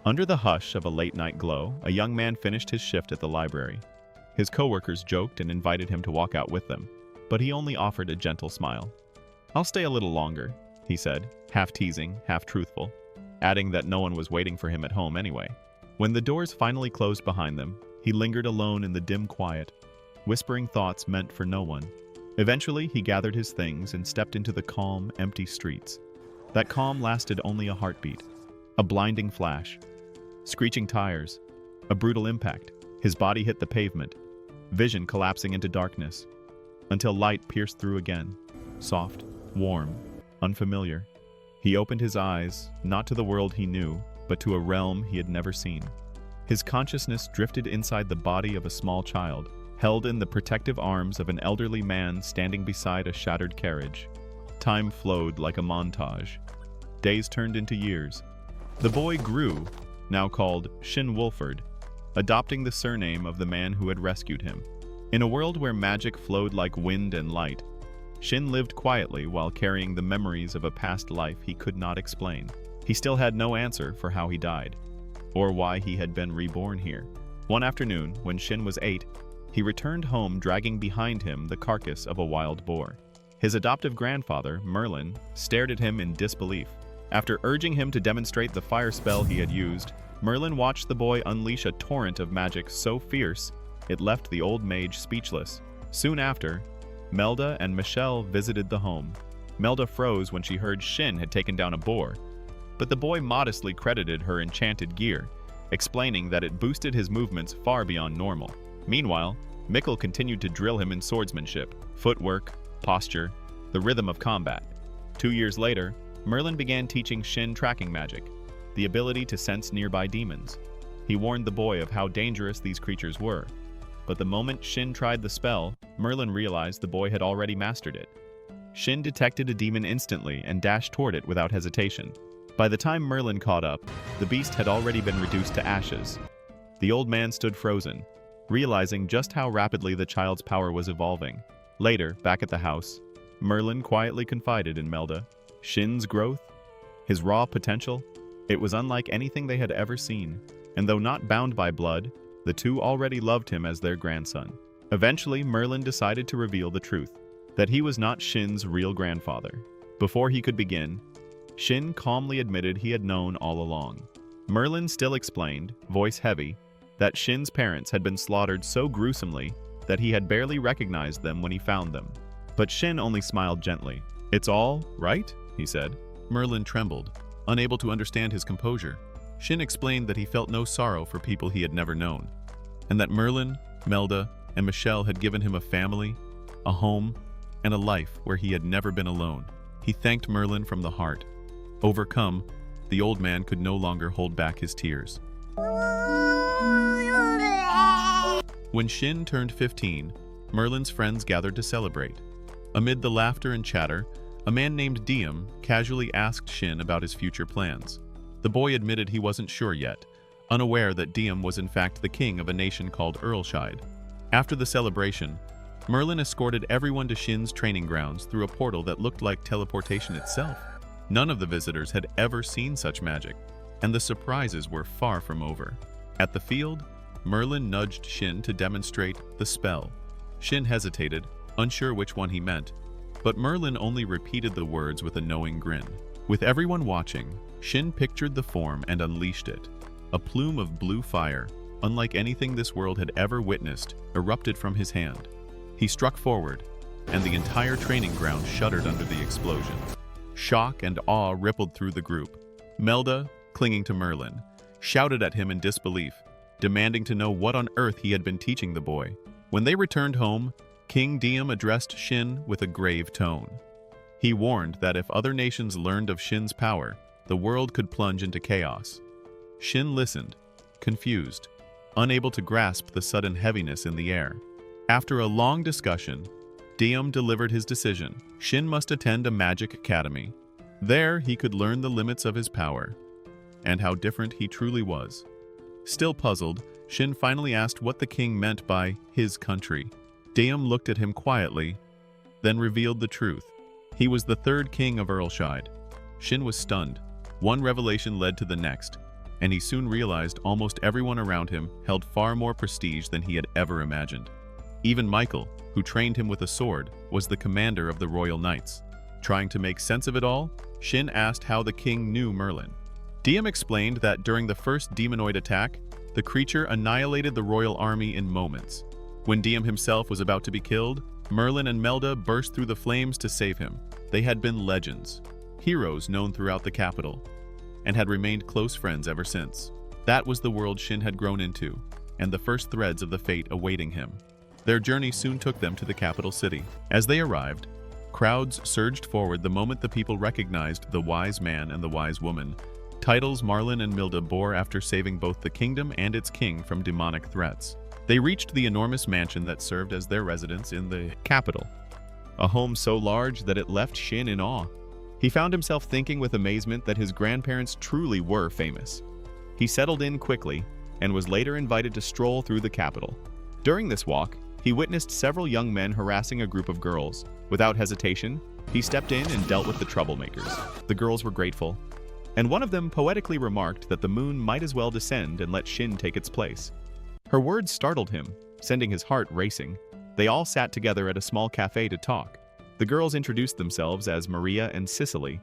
Under the hush of a late-night glow, a young man finished his shift at the library. His coworkers joked and invited him to walk out with them, but he only offered a gentle smile. "I'll stay a little longer," he said, half teasing, half truthful, adding that no one was waiting for him at home anyway. When the doors finally closed behind them, he lingered alone in the dim quiet, whispering thoughts meant for no one. Eventually, he gathered his things and stepped into the calm, empty streets. That calm lasted only a heartbeat, a blinding flash, screeching tires, a brutal impact. His body hit the pavement, vision collapsing into darkness, until light pierced through again, soft, warm, unfamiliar. He opened his eyes, not to the world he knew, but to a realm he had never seen. His consciousness drifted inside the body of a small child, held in the protective arms of an elderly man standing beside a shattered carriage. Time flowed like a montage. Days turned into years. The boy grew, now called Shin Wolford, adopting the surname of the man who had rescued him. In a world where magic flowed like wind and light, Shin lived quietly while carrying the memories of a past life he could not explain. He still had no answer for how he died, or why he had been reborn here. One afternoon, when Shin was 8, he returned home dragging behind him the carcass of a wild boar. His adoptive grandfather, Merlin, stared at him in disbelief. After urging him to demonstrate the fire spell he had used, Merlin watched the boy unleash a torrent of magic so fierce it left the old mage speechless. Soon after, Melda and Michelle visited the home. Melda froze when she heard Shin had taken down a boar, but the boy modestly credited her enchanted gear, explaining that it boosted his movements far beyond normal. Meanwhile, Mikkel continued to drill him in swordsmanship, footwork, posture, the rhythm of combat. 2 years later, Merlin began teaching Shin tracking magic, the ability to sense nearby demons. He warned the boy of how dangerous these creatures were, but the moment Shin tried the spell, Merlin realized the boy had already mastered it. Shin detected a demon instantly and dashed toward it without hesitation. By the time Merlin caught up, the beast had already been reduced to ashes. The old man stood frozen, realizing just how rapidly the child's power was evolving. Later, back at the house, Merlin quietly confided in Melda. Shin's growth, his raw potential, it was unlike anything they had ever seen, and though not bound by blood, the two already loved him as their grandson. Eventually, Merlin decided to reveal the truth, that he was not Shin's real grandfather. Before he could begin, Shin calmly admitted he had known all along. Merlin still explained, voice heavy, that Shin's parents had been slaughtered so gruesomely that he had barely recognized them when he found them. But Shin only smiled gently. "It's all right?" he said. Merlin trembled, unable to understand his composure. Shin explained that he felt no sorrow for people he had never known, and that Merlin, Melda, and Michelle had given him a family, a home, and a life where he had never been alone. He thanked Merlin from the heart. Overcome, the old man could no longer hold back his tears. When Shin turned 15, Merlin's friends gathered to celebrate. Amid the laughter and chatter, a man named Diem casually asked Shin about his future plans. The boy admitted he wasn't sure yet, unaware that Diem was in fact the king of a nation called Earlshide. After the celebration, Merlin escorted everyone to Shin's training grounds through a portal that looked like teleportation itself. None of the visitors had ever seen such magic, and the surprises were far from over. At the field, Merlin nudged Shin to demonstrate the spell. Shin hesitated, unsure which one he meant, but Merlin only repeated the words with a knowing grin. With everyone watching, Shin pictured the form and unleashed it. A plume of blue fire, unlike anything this world had ever witnessed, erupted from his hand. He struck forward, and the entire training ground shuddered under the explosion. Shock and awe rippled through the group. Melda, clinging to Merlin, shouted at him in disbelief, demanding to know what on earth he had been teaching the boy. When they returned home, King Diem addressed Shin with a grave tone. He warned that if other nations learned of Shin's power, the world could plunge into chaos. Shin listened, confused, unable to grasp the sudden heaviness in the air. After a long discussion, Diem delivered his decision. Shin must attend a magic academy. There, he could learn the limits of his power, and how different he truly was. Still puzzled, Shin finally asked what the king meant by his country. Diem looked at him quietly, then revealed the truth. He was the third king of Earlshide. Shin was stunned. One revelation led to the next. and he soon realized almost everyone around him held far more prestige than he had ever imagined. Even Michael, who trained him with a sword, was the commander of the Royal Knights. Trying to make sense of it all, Shin asked how the king knew Merlin. Diem explained that during the first demonoid attack, the creature annihilated the royal army in moments. When Diem himself was about to be killed, Merlin and Melda burst through the flames to save him. They had been legends, heroes known throughout the capital, and had remained close friends ever since. That was the world Shin had grown into, and the first threads of the fate awaiting him. Their journey soon took them to the capital city. As they arrived, crowds surged forward the moment the people recognized the wise man and the wise woman, titles Marlin and Milda bore after saving both the kingdom and its king from demonic threats. They reached the enormous mansion that served as their residence in the capital, a home so large that it left Shin in awe. He found himself thinking with amazement that his grandparents truly were famous. He settled in quickly and was later invited to stroll through the capital. During this walk, he witnessed several young men harassing a group of girls. Without hesitation, he stepped in and dealt with the troublemakers. The girls were grateful, and one of them poetically remarked that the moon might as well descend and let Shin take its place. Her words startled him, sending his heart racing. They all sat together at a small cafe to talk. The girls introduced themselves as Maria and Cicely,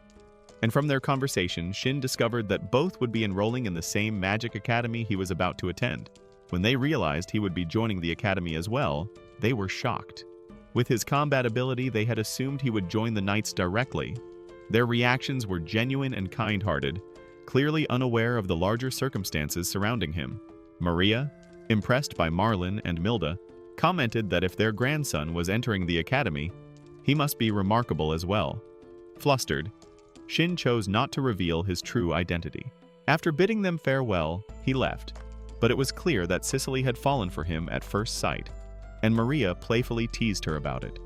and from their conversation, Shin discovered that both would be enrolling in the same magic academy he was about to attend. When they realized he would be joining the academy as well, they were shocked. With his combat ability, they had assumed he would join the knights directly. Their reactions were genuine and kind-hearted, clearly unaware of the larger circumstances surrounding him. Maria, impressed by Marlin and Milda, commented that if their grandson was entering the academy, he must be remarkable as well. Flustered, Shin chose not to reveal his true identity. After bidding them farewell, he left, but it was clear that Cicely had fallen for him at first sight, and Maria playfully teased her about it.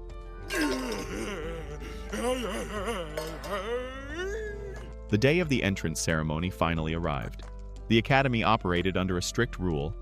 The day of the entrance ceremony finally arrived. The academy operated under a strict rule.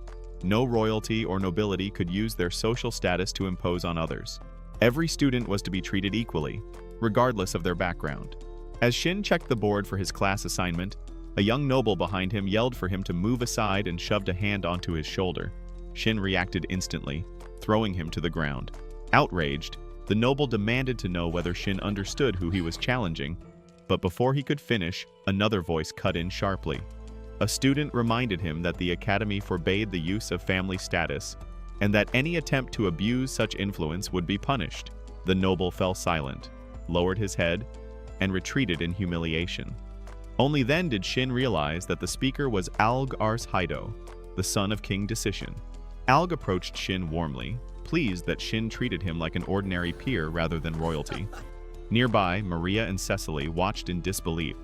No royalty or nobility could use their social status to impose on others. Every student was to be treated equally, regardless of their background. As Shin checked the board for his class assignment, a young noble behind him yelled for him to move aside and shoved a hand onto his shoulder. Shin reacted instantly, throwing him to the ground. Outraged, the noble demanded to know whether Shin understood who he was challenging, but before he could finish, another voice cut in sharply. A student reminded him that the academy forbade the use of family status, and that any attempt to abuse such influence would be punished. The noble fell silent, lowered his head, and retreated in humiliation. Only then did Shin realize that the speaker was Alg Ars Haido, the son of King Decision. Alg approached Shin warmly, pleased that Shin treated him like an ordinary peer rather than royalty. Nearby, Maria and Cecily watched in disbelief,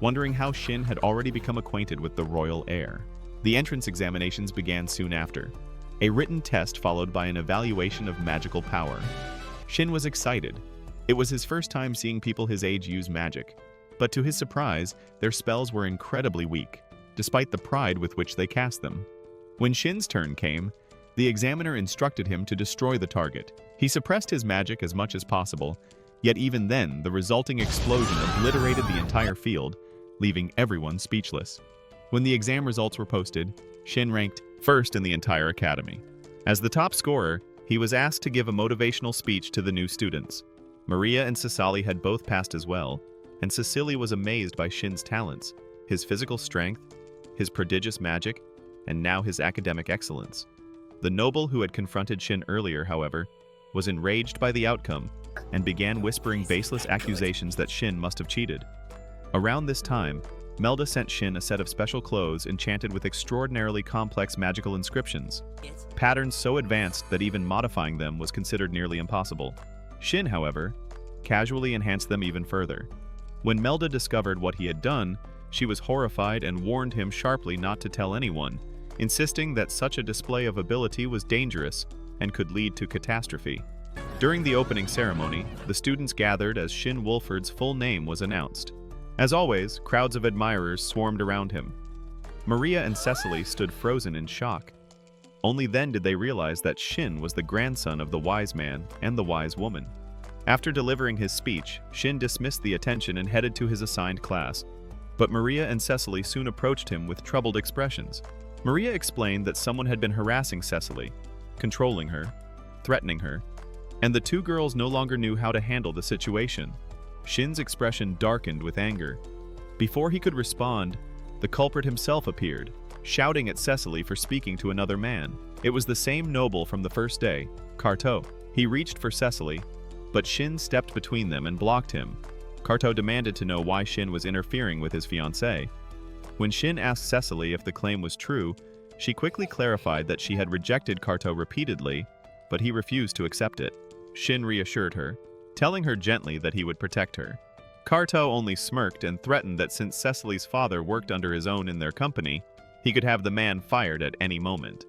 wondering how Shin had already become acquainted with the royal heir. The entrance examinations began soon after. A written test followed by an evaluation of magical power. Shin was excited. It was his first time seeing people his age use magic, but to his surprise, their spells were incredibly weak, despite the pride with which they cast them. When Shin's turn came, the examiner instructed him to destroy the target. He suppressed his magic as much as possible, yet even then, the resulting explosion obliterated the entire field, leaving everyone speechless. When the exam results were posted, Shin ranked first in the entire academy. As the top scorer, he was asked to give a motivational speech to the new students. Maria and Cecily had both passed as well, and Cecily was amazed by Shin's talents, his physical strength, his prodigious magic, and now his academic excellence. The noble who had confronted Shin earlier, however, was enraged by the outcome and began whispering baseless accusations that Shin must have cheated. Around this time, Melda sent Shin a set of special clothes enchanted with extraordinarily complex magical inscriptions, patterns so advanced that even modifying them was considered nearly impossible. Shin, however, casually enhanced them even further. When Melda discovered what he had done, she was horrified and warned him sharply not to tell anyone, insisting that such a display of ability was dangerous and could lead to catastrophe. During the opening ceremony, the students gathered as Shin Wolford's full name was announced. As always, crowds of admirers swarmed around him. Maria and Cecily stood frozen in shock. Only then did they realize that Shin was the grandson of the wise man and the wise woman. After delivering his speech, Shin dismissed the attention and headed to his assigned class. But Maria and Cecily soon approached him with troubled expressions. Maria explained that someone had been harassing Cecily, controlling her, threatening her, and the two girls no longer knew how to handle the situation. Shin's expression darkened with anger. Before he could respond, the culprit himself appeared, shouting at Cecily for speaking to another man. It was the same noble from the first day, Carto. He reached for Cecily, but Shin stepped between them and blocked him. Carto demanded to know why Shin was interfering with his fiancée. When Shin asked Cecily if the claim was true, she quickly clarified that she had rejected Carto repeatedly, but he refused to accept it. Shin reassured her, telling her gently that he would protect her. Carto only smirked and threatened that since Cecily's father worked under his own in their company, he could have the man fired at any moment.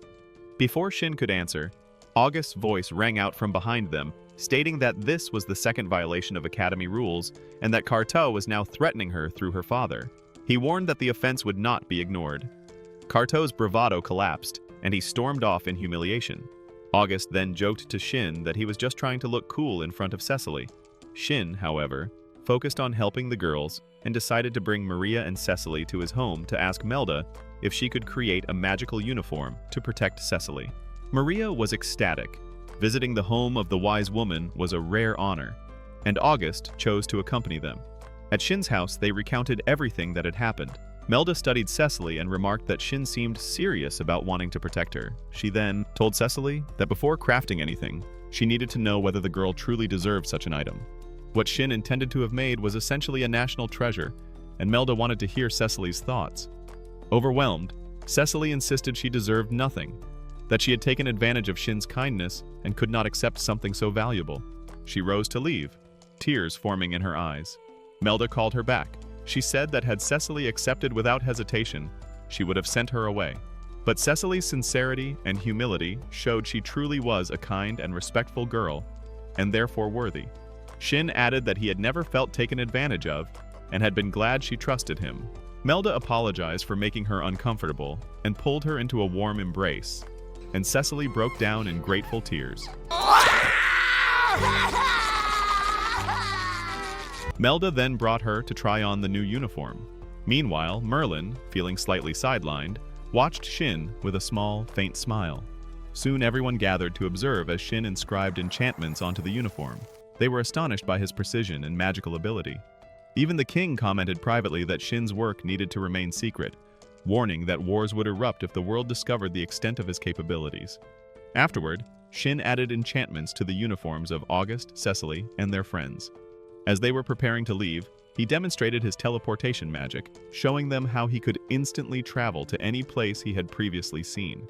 Before Shin could answer, August's voice rang out from behind them, stating that this was the second violation of Academy rules and that Carto was now threatening her through her father. He warned that the offense would not be ignored. Carto's bravado collapsed, and he stormed off in humiliation. August then joked to Shin that he was just trying to look cool in front of Cecily. Shin, however, focused on helping the girls and decided to bring Maria and Cecily to his home to ask Melda if she could create a magical uniform to protect Cecily. Maria was ecstatic. Visiting the home of the wise woman was a rare honor, and August chose to accompany them. At Shin's house, they recounted everything that had happened. Melda studied Cecily and remarked that Shin seemed serious about wanting to protect her. She then told Cecily that before crafting anything, she needed to know whether the girl truly deserved such an item. What Shin intended to have made was essentially a national treasure, and Melda wanted to hear Cecily's thoughts. Overwhelmed, Cecily insisted she deserved nothing, that she had taken advantage of Shin's kindness and could not accept something so valuable. She rose to leave, tears forming in her eyes. Melda called her back. She said that had Cecily accepted without hesitation, she would have sent her away. But Cecily's sincerity and humility showed she truly was a kind and respectful girl, and therefore worthy. Shin added that he had never felt taken advantage of, and had been glad she trusted him. Melda apologized for making her uncomfortable, and pulled her into a warm embrace, and Cecily broke down in grateful tears. Melda then brought her to try on the new uniform. Meanwhile, Merlin, feeling slightly sidelined, watched Shin with a small, faint smile. Soon everyone gathered to observe as Shin inscribed enchantments onto the uniform. They were astonished by his precision and magical ability. Even the king commented privately that Shin's work needed to remain secret, warning that wars would erupt if the world discovered the extent of his capabilities. Afterward, Shin added enchantments to the uniforms of August, Cecily, and their friends. As they were preparing to leave, he demonstrated his teleportation magic, showing them how he could instantly travel to any place he had previously seen.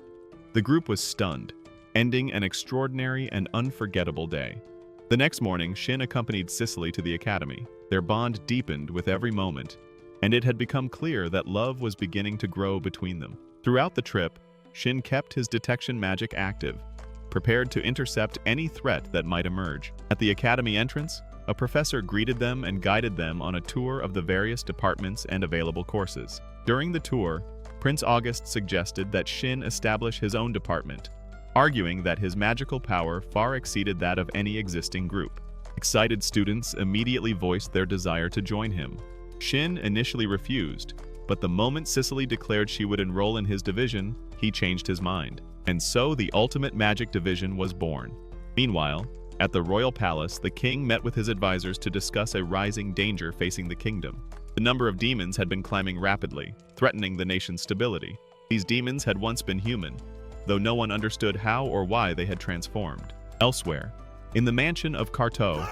The group was stunned, ending an extraordinary and unforgettable day. The next morning, Shin accompanied Cecily to the academy. Their bond deepened with every moment, and it had become clear that love was beginning to grow between them. Throughout the trip, Shin kept his detection magic active, prepared to intercept any threat that might emerge. At the academy entrance, a professor greeted them and guided them on a tour of the various departments and available courses. During the tour, Prince August suggested that Shin establish his own department, arguing that his magical power far exceeded that of any existing group. Excited students immediately voiced their desire to join him. Shin initially refused, but the moment Cecily declared she would enroll in his division, he changed his mind. And so the Ultimate Magic Division was born. Meanwhile, at the royal palace, the king met with his advisors to discuss a rising danger facing the kingdom. The number of demons had been climbing rapidly, threatening the nation's stability. These demons had once been human, though no one understood how or why they had transformed. Elsewhere, in the mansion of Carto,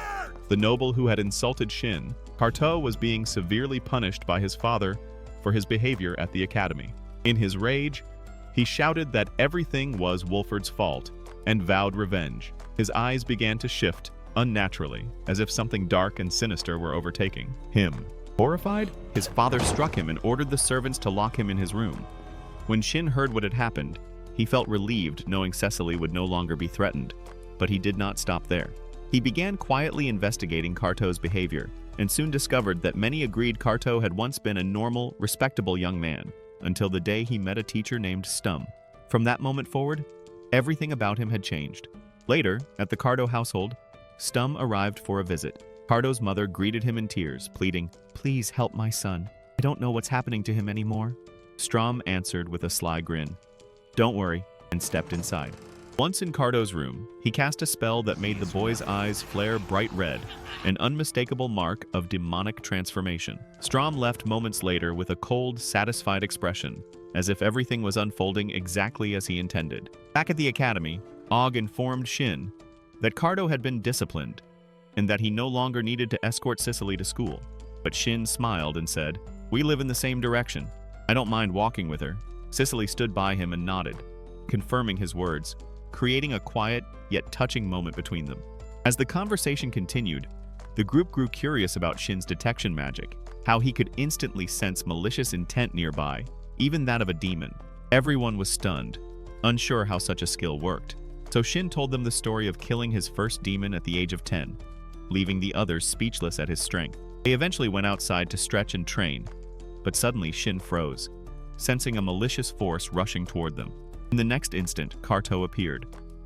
the noble who had insulted Shin, Carto was being severely punished by his father for his behavior at the academy. In his rage, he shouted that everything was Wolford's fault and vowed revenge. His eyes began to shift unnaturally, as if something dark and sinister were overtaking him. Horrified, his father struck him and ordered the servants to lock him in his room. When Shin heard what had happened, he felt relieved knowing Cecily would no longer be threatened, but he did not stop there. He began quietly investigating Carto's behavior, and soon discovered that many agreed Carto had once been a normal, respectable young man, until the day he met a teacher named Stum. From that moment forward, everything about him had changed. Later, at the Carto household, Stum arrived for a visit. Carto's mother greeted him in tears, pleading, "Please help my son. I don't know what's happening to him anymore. Strom answered with a sly grin. Don't worry, and stepped inside. Once in Cardo's room, he cast a spell that made the boy's eyes flare bright red, an unmistakable mark of demonic transformation. Strom left moments later with a cold, satisfied expression, as if everything was unfolding exactly as he intended. Back at the academy, Og informed Shin that Cardo had been disciplined, and that he no longer needed to escort Sicily to school. But Shin smiled and said, "We live in the same direction. I don't mind walking with her." Sicily stood by him and nodded, confirming his words, creating a quiet yet touching moment between them. As the conversation continued, the group grew curious about Shin's detection magic, how he could instantly sense malicious intent nearby, even that of a demon. Everyone was stunned, unsure how such a skill worked. So Shin told them the story of killing his first demon at the age of 10, leaving the others speechless at his strength. They eventually went outside to stretch and train, but suddenly Shin froze, sensing a malicious force rushing toward them. In the next instant, Cardo appeared,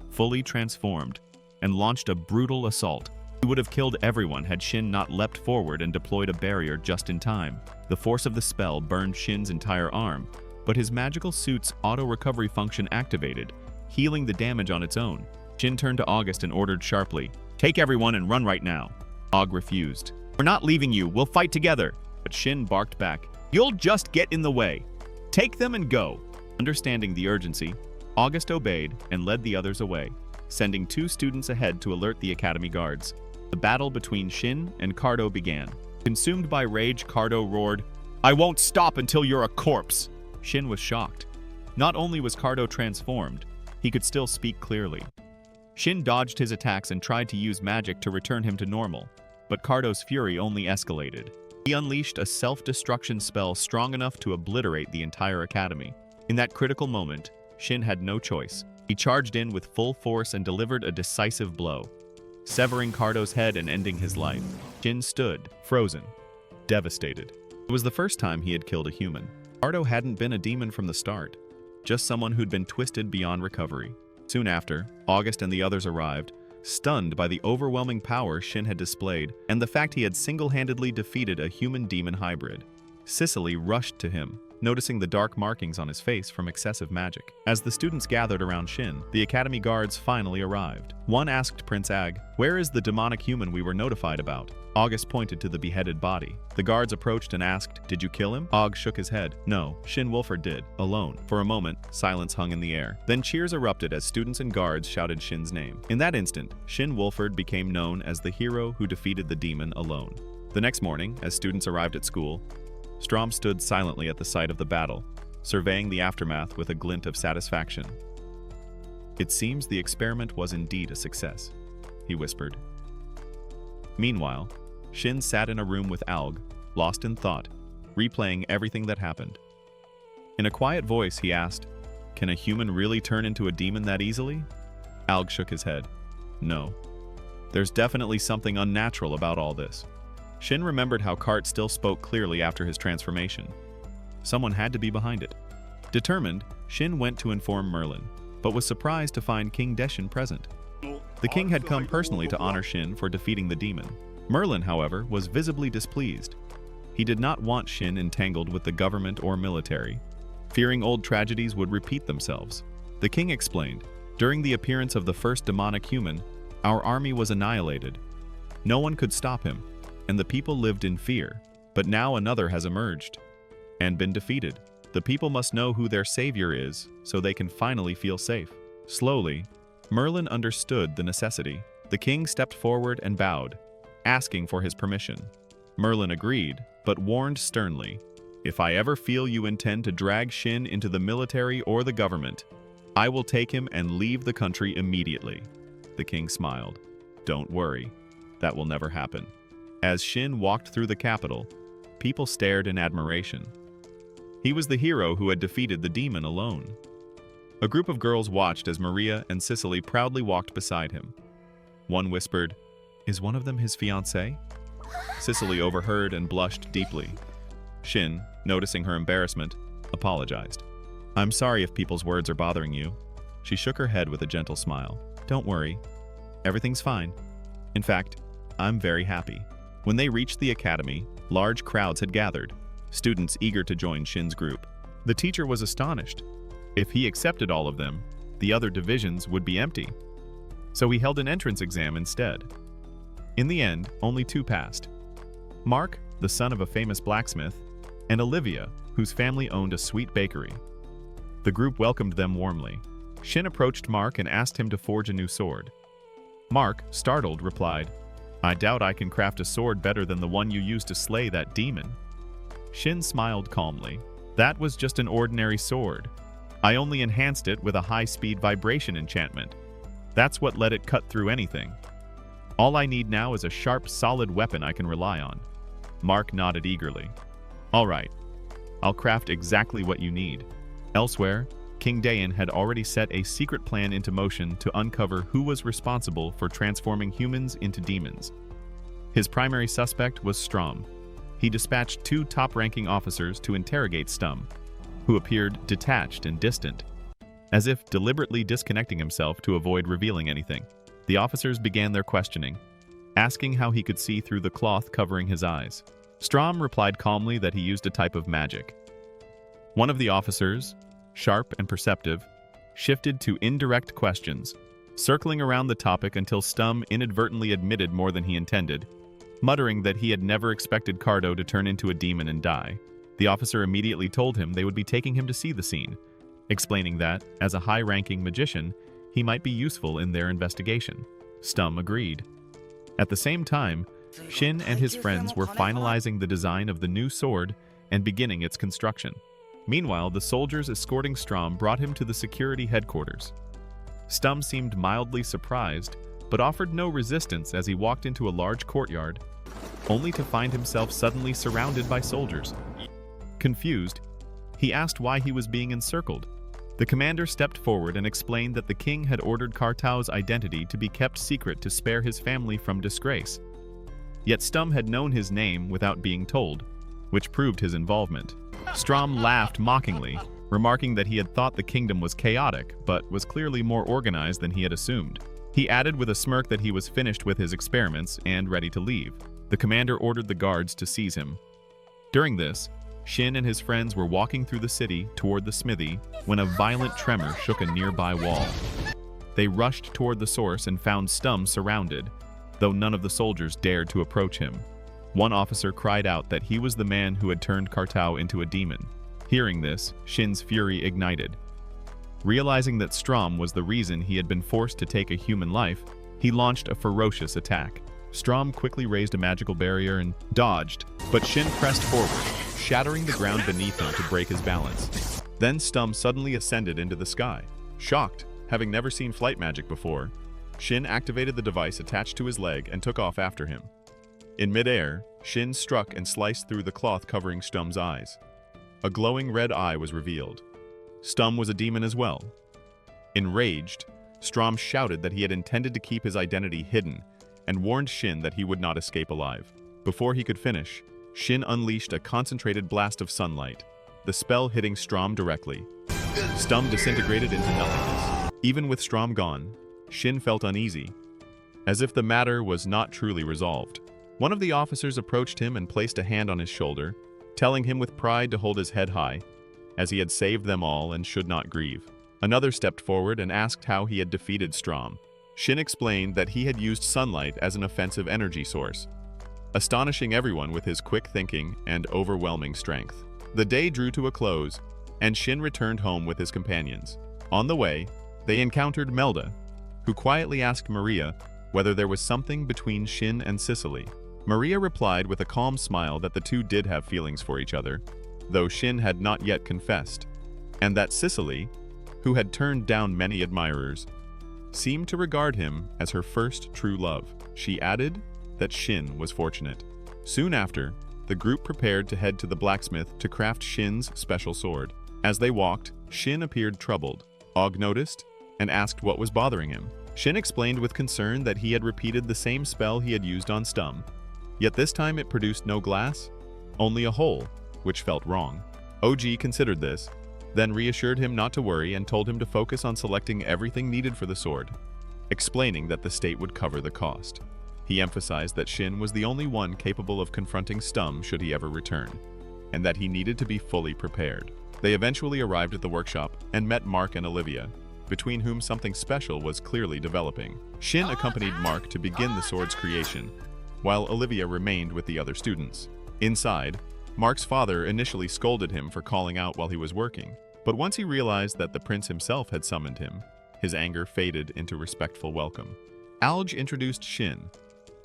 fully transformed, and launched a brutal assault. He would have killed everyone had Shin not leapt forward and deployed a barrier just in time. The force of the spell burned Shin's entire arm, but his magical suit's auto-recovery function activated, healing the damage on its own. Shin turned to August and ordered sharply, "Take everyone and run right now." Og refused. "We're not leaving you, we'll fight together." But Shin barked back, "You'll just get in the way. Take them and go." Understanding the urgency, August obeyed and led the others away, sending 2 students ahead to alert the academy guards. The battle between Shin and Cardo began. Consumed by rage, Cardo roared, "I won't stop until you're a corpse!" Shin was shocked. Not only was Cardo transformed, he could still speak clearly. Shin dodged his attacks and tried to use magic to return him to normal, but Cardo's fury only escalated. He unleashed a self-destruction spell strong enough to obliterate the entire academy. In that critical moment, Shin had no choice. He charged in with full force and delivered a decisive blow, severing Cardo's head and ending his life. Shin stood, frozen, devastated. It was the first time he had killed a human. Cardo hadn't been a demon from the start, just someone who'd been twisted beyond recovery. Soon after, August and the others arrived, stunned by the overwhelming power Shin had displayed and the fact he had single-handedly defeated a human-demon hybrid. Sicily rushed to him, noticing the dark markings on his face from excessive magic. As the students gathered around Shin, the academy guards finally arrived. One asked Prince Ag, "Where is the demonic human we were notified about?" August pointed to the beheaded body. The guards approached and asked, "Did you kill him?" Og shook his head. "No, Shin Wolford did, alone." For a moment, silence hung in the air. Then cheers erupted as students and guards shouted Shin's name. In that instant, Shin Wolford became known as the hero who defeated the demon alone. The next morning, as students arrived at school, Strom stood silently at the site of the battle, surveying the aftermath with a glint of satisfaction. "It seems the experiment was indeed a success," he whispered. Meanwhile, Shin sat in a room with Alg, lost in thought, replaying everything that happened. In a quiet voice, he asked, "Can a human really turn into a demon that easily?" Alg shook his head. "No. There's definitely something unnatural about all this." Shin remembered how Cart still spoke clearly after his transformation. Someone had to be behind it. Determined, Shin went to inform Merlin, but was surprised to find King Deshin present. The king had come personally to honor Shin for defeating the demon. Merlin, however, was visibly displeased. He did not want Shin entangled with the government or military, fearing old tragedies would repeat themselves. The king explained, "During the appearance of the first demonic human, our army was annihilated. No one could stop him, and the people lived in fear. But now another has emerged and been defeated. The people must know who their savior is so they can finally feel safe." Slowly, Merlin understood the necessity. The king stepped forward and bowed, asking for his permission. Merlin agreed, but warned sternly, "If I ever feel you intend to drag Shin into the military or the government, I will take him and leave the country immediately." The king smiled. "Don't worry, that will never happen." As Shin walked through the capital, people stared in admiration. He was the hero who had defeated the demon alone. A group of girls watched as Maria and Sicily proudly walked beside him. One whispered, "Is one of them his fiancée?" Sicily overheard and blushed deeply. Shin, noticing her embarrassment, apologized. "I'm sorry if people's words are bothering you." She shook her head with a gentle smile. "Don't worry. Everything's fine. In fact, I'm very happy." When they reached the academy, large crowds had gathered. students eager to join Shin's group. The teacher was astonished. If he accepted all of them, the other divisions would be empty. So he held an entrance exam instead. In the end, only 2 passed. Mark, the son of a famous blacksmith, and Olivia, whose family owned a sweet bakery. The group welcomed them warmly. Shin approached Mark and asked him to forge a new sword. Mark, startled, replied, "I doubt I can craft a sword better than the one you used to slay that demon." Shin smiled calmly. "That was just an ordinary sword. I only enhanced it with a high-speed vibration enchantment. That's what let it cut through anything. All I need now is a sharp, solid weapon I can rely on." Mark nodded eagerly. "All right. I'll craft exactly what you need." Elsewhere, King Dayan had already set a secret plan into motion to uncover who was responsible for transforming humans into demons. His primary suspect was Strom. He dispatched 2 top-ranking officers to interrogate Stum, who appeared detached and distant, as if deliberately disconnecting himself to avoid revealing anything. The officers began their questioning, asking how he could see through the cloth covering his eyes. Strom replied calmly that he used a type of magic. One of the officers, sharp and perceptive, shifted to indirect questions, circling around the topic until Stum inadvertently admitted more than he intended, muttering that he had never expected Cardo to turn into a demon and die. The officer immediately told him they would be taking him to see the scene, explaining that, as a high-ranking magician, he might be useful in their investigation. Stum agreed. At the same time, Shin and his friends were finalizing the design of the new sword and beginning its construction. Meanwhile, the soldiers escorting Strom brought him to the security headquarters. Stum seemed mildly surprised, but offered no resistance as he walked into a large courtyard, only to find himself suddenly surrounded by soldiers. Confused, he asked why he was being encircled. The commander stepped forward and explained that the king had ordered Kartau's identity to be kept secret to spare his family from disgrace. Yet Stum had known his name without being told, which proved his involvement. Strom laughed mockingly, remarking that he had thought the kingdom was chaotic, but was clearly more organized than he had assumed. He added with a smirk that he was finished with his experiments and ready to leave. The commander ordered the guards to seize him. During this, Shin and his friends were walking through the city toward the smithy when a violent tremor shook a nearby wall. They rushed toward the source and found Stum surrounded, though none of the soldiers dared to approach him. One officer cried out that he was the man who had turned Kartau into a demon. Hearing this, Shin's fury ignited. Realizing that Strom was the reason he had been forced to take a human life, he launched a ferocious attack. Strom quickly raised a magical barrier and dodged, but Shin pressed forward, shattering the ground beneath him to break his balance. Then Stum suddenly ascended into the sky. Shocked, having never seen flight magic before, Shin activated the device attached to his leg and took off after him. In midair, Shin struck and sliced through the cloth covering Stum's eyes. A glowing red eye was revealed. Stum was a demon as well. Enraged, Strom shouted that he had intended to keep his identity hidden and warned Shin that he would not escape alive. Before he could finish, Shin unleashed a concentrated blast of sunlight, the spell hitting Strom directly. Stum disintegrated into nothingness. Even with Strom gone, Shin felt uneasy, as if the matter was not truly resolved. One of the officers approached him and placed a hand on his shoulder, telling him with pride to hold his head high, as he had saved them all and should not grieve. Another stepped forward and asked how he had defeated Strom. Shin explained that he had used sunlight as an offensive energy source, astonishing everyone with his quick thinking and overwhelming strength. The day drew to a close, and Shin returned home with his companions. On the way, they encountered Melda, who quietly asked Maria whether there was something between Shin and Cicely. Maria replied with a calm smile that the two did have feelings for each other, though Shin had not yet confessed, and that Cicely, who had turned down many admirers, seemed to regard him as her first true love. She added that Shin was fortunate. Soon after, the group prepared to head to the blacksmith to craft Shin's special sword. As they walked, Shin appeared troubled. Og noticed and asked what was bothering him. Shin explained with concern that he had repeated the same spell he had used on Stum, yet this time it produced no glass, only a hole, which felt wrong. OG considered this, then reassured him not to worry and told him to focus on selecting everything needed for the sword, explaining that the state would cover the cost. He emphasized that Shin was the only one capable of confronting Stum should he ever return. and that he needed to be fully prepared. They eventually arrived at the workshop and met Mark and Olivia, between whom something special was clearly developing. Shin accompanied Mark to begin the sword's creation, while Olivia remained with the other students. Inside, Mark's father initially scolded him for calling out while he was working, but once he realized that the prince himself had summoned him, his anger faded into respectful welcome. Alge introduced Shin,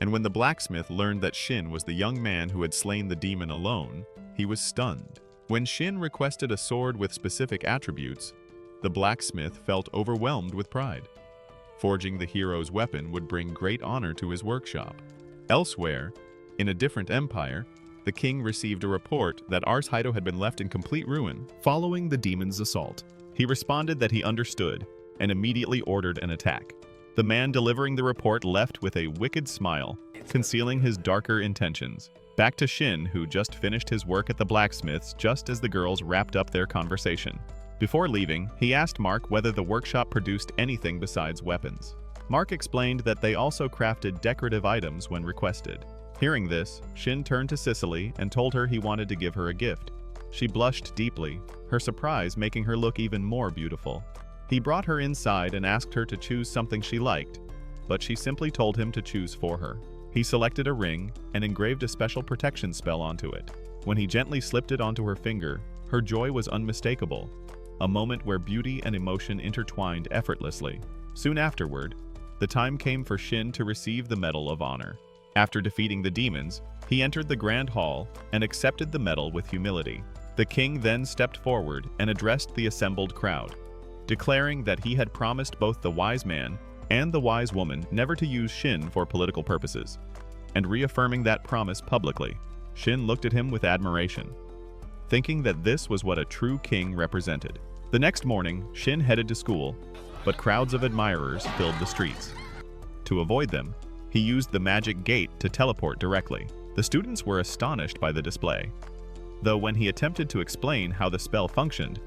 and when the blacksmith learned that Shin was the young man who had slain the demon alone, he was stunned. When Shin requested a sword with specific attributes, the blacksmith felt overwhelmed with pride. Forging the hero's weapon would bring great honor to his workshop. Elsewhere, in a different empire, the king received a report that Ars Haido had been left in complete ruin following the demon's assault. He responded that he understood and immediately ordered an attack. The man delivering the report left with a wicked smile, concealing his darker intentions. Back to Shin, who just finished his work at the blacksmith's just as the girls wrapped up their conversation. Before leaving, he asked Mark whether the workshop produced anything besides weapons. Mark explained that they also crafted decorative items when requested. Hearing this, Shin turned to Cicely and told her he wanted to give her a gift. She blushed deeply, her surprise making her look even more beautiful. He brought her inside and asked her to choose something she liked, but she simply told him to choose for her. He selected a ring and engraved a special protection spell onto it. When he gently slipped it onto her finger, her joy was unmistakable, a moment where beauty and emotion intertwined effortlessly. Soon afterward, the time came for Shin to receive the Medal of Honor. After defeating the demons, he entered the Grand Hall and accepted the medal with humility. The king then stepped forward and addressed the assembled crowd, declaring that he had promised both the wise man and the wise woman never to use Shin for political purposes, and reaffirming that promise publicly. Shin looked at him with admiration, thinking that this was what a true king represented. The next morning, Shin headed to school, but crowds of admirers filled the streets. To avoid them, he used the magic gate to teleport directly. The students were astonished by the display, though when he attempted to explain how the spell functioned,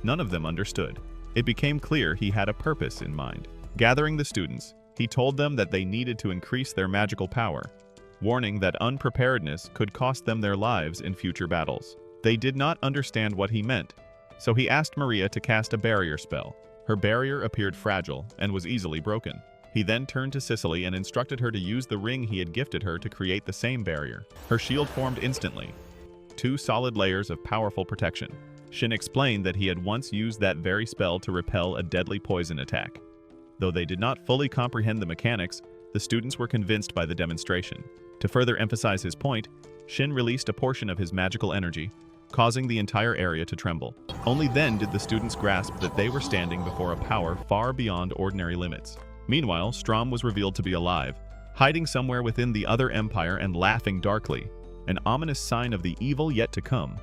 none of them understood. It became clear he had a purpose in mind. Gathering the students, he told them that they needed to increase their magical power, warning that unpreparedness could cost them their lives in future battles. They did not understand what he meant, so he asked Maria to cast a barrier spell. Her barrier appeared fragile and was easily broken. He then turned to Cicely and instructed her to use the ring he had gifted her to create the same barrier. Her shield formed instantly, 2 solid layers of powerful protection. Shin explained that he had once used that very spell to repel a deadly poison attack. Though they did not fully comprehend the mechanics, the students were convinced by the demonstration. To further emphasize his point, Shin released a portion of his magical energy, causing the entire area to tremble. Only then did the students grasp that they were standing before a power far beyond ordinary limits. Meanwhile, Strom was revealed to be alive, hiding somewhere within the other empire and laughing darkly, an ominous sign of the evil yet to come.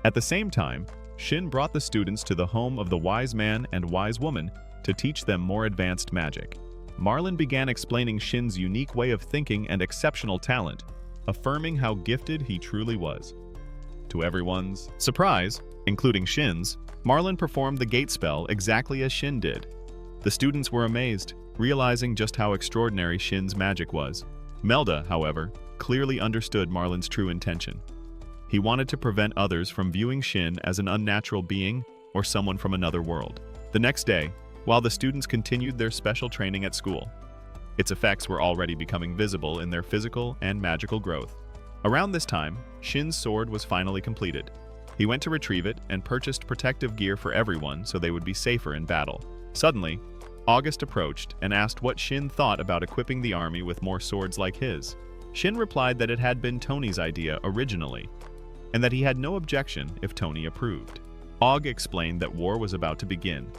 At the same time, Shin brought the students to the home of the wise man and wise woman to teach them more advanced magic. Marlin began explaining Shin's unique way of thinking and exceptional talent, affirming how gifted he truly was. To everyone's surprise, including Shin's, Marlin performed the gate spell exactly as Shin did. The students were amazed, realizing just how extraordinary Shin's magic was. Melda, however, clearly understood Marlin's true intention. He wanted to prevent others from viewing Shin as an unnatural being or someone from another world. The next day, while the students continued their special training at school, its effects were already becoming visible in their physical and magical growth. Around this time, Shin's sword was finally completed. He went to retrieve it and purchased protective gear for everyone so they would be safer in battle. Suddenly, August approached and asked what Shin thought about equipping the army with more swords like his. Shin replied that it had been Tony's idea originally, and that he had no objection if Tony approved. Og explained that war was about to begin,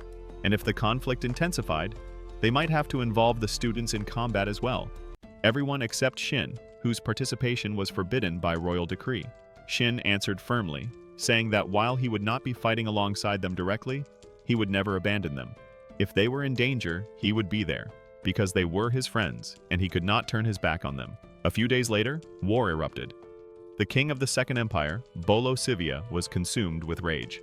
and if the conflict intensified, they might have to involve the students in combat as well. Everyone except Shin, whose participation was forbidden by royal decree. Shin answered firmly, saying that while he would not be fighting alongside them directly, he would never abandon them. If they were in danger, he would be there, because they were his friends, and he could not turn his back on them. A few days later, war erupted. The king of the Second Empire, Bolo Sivia, was consumed with rage.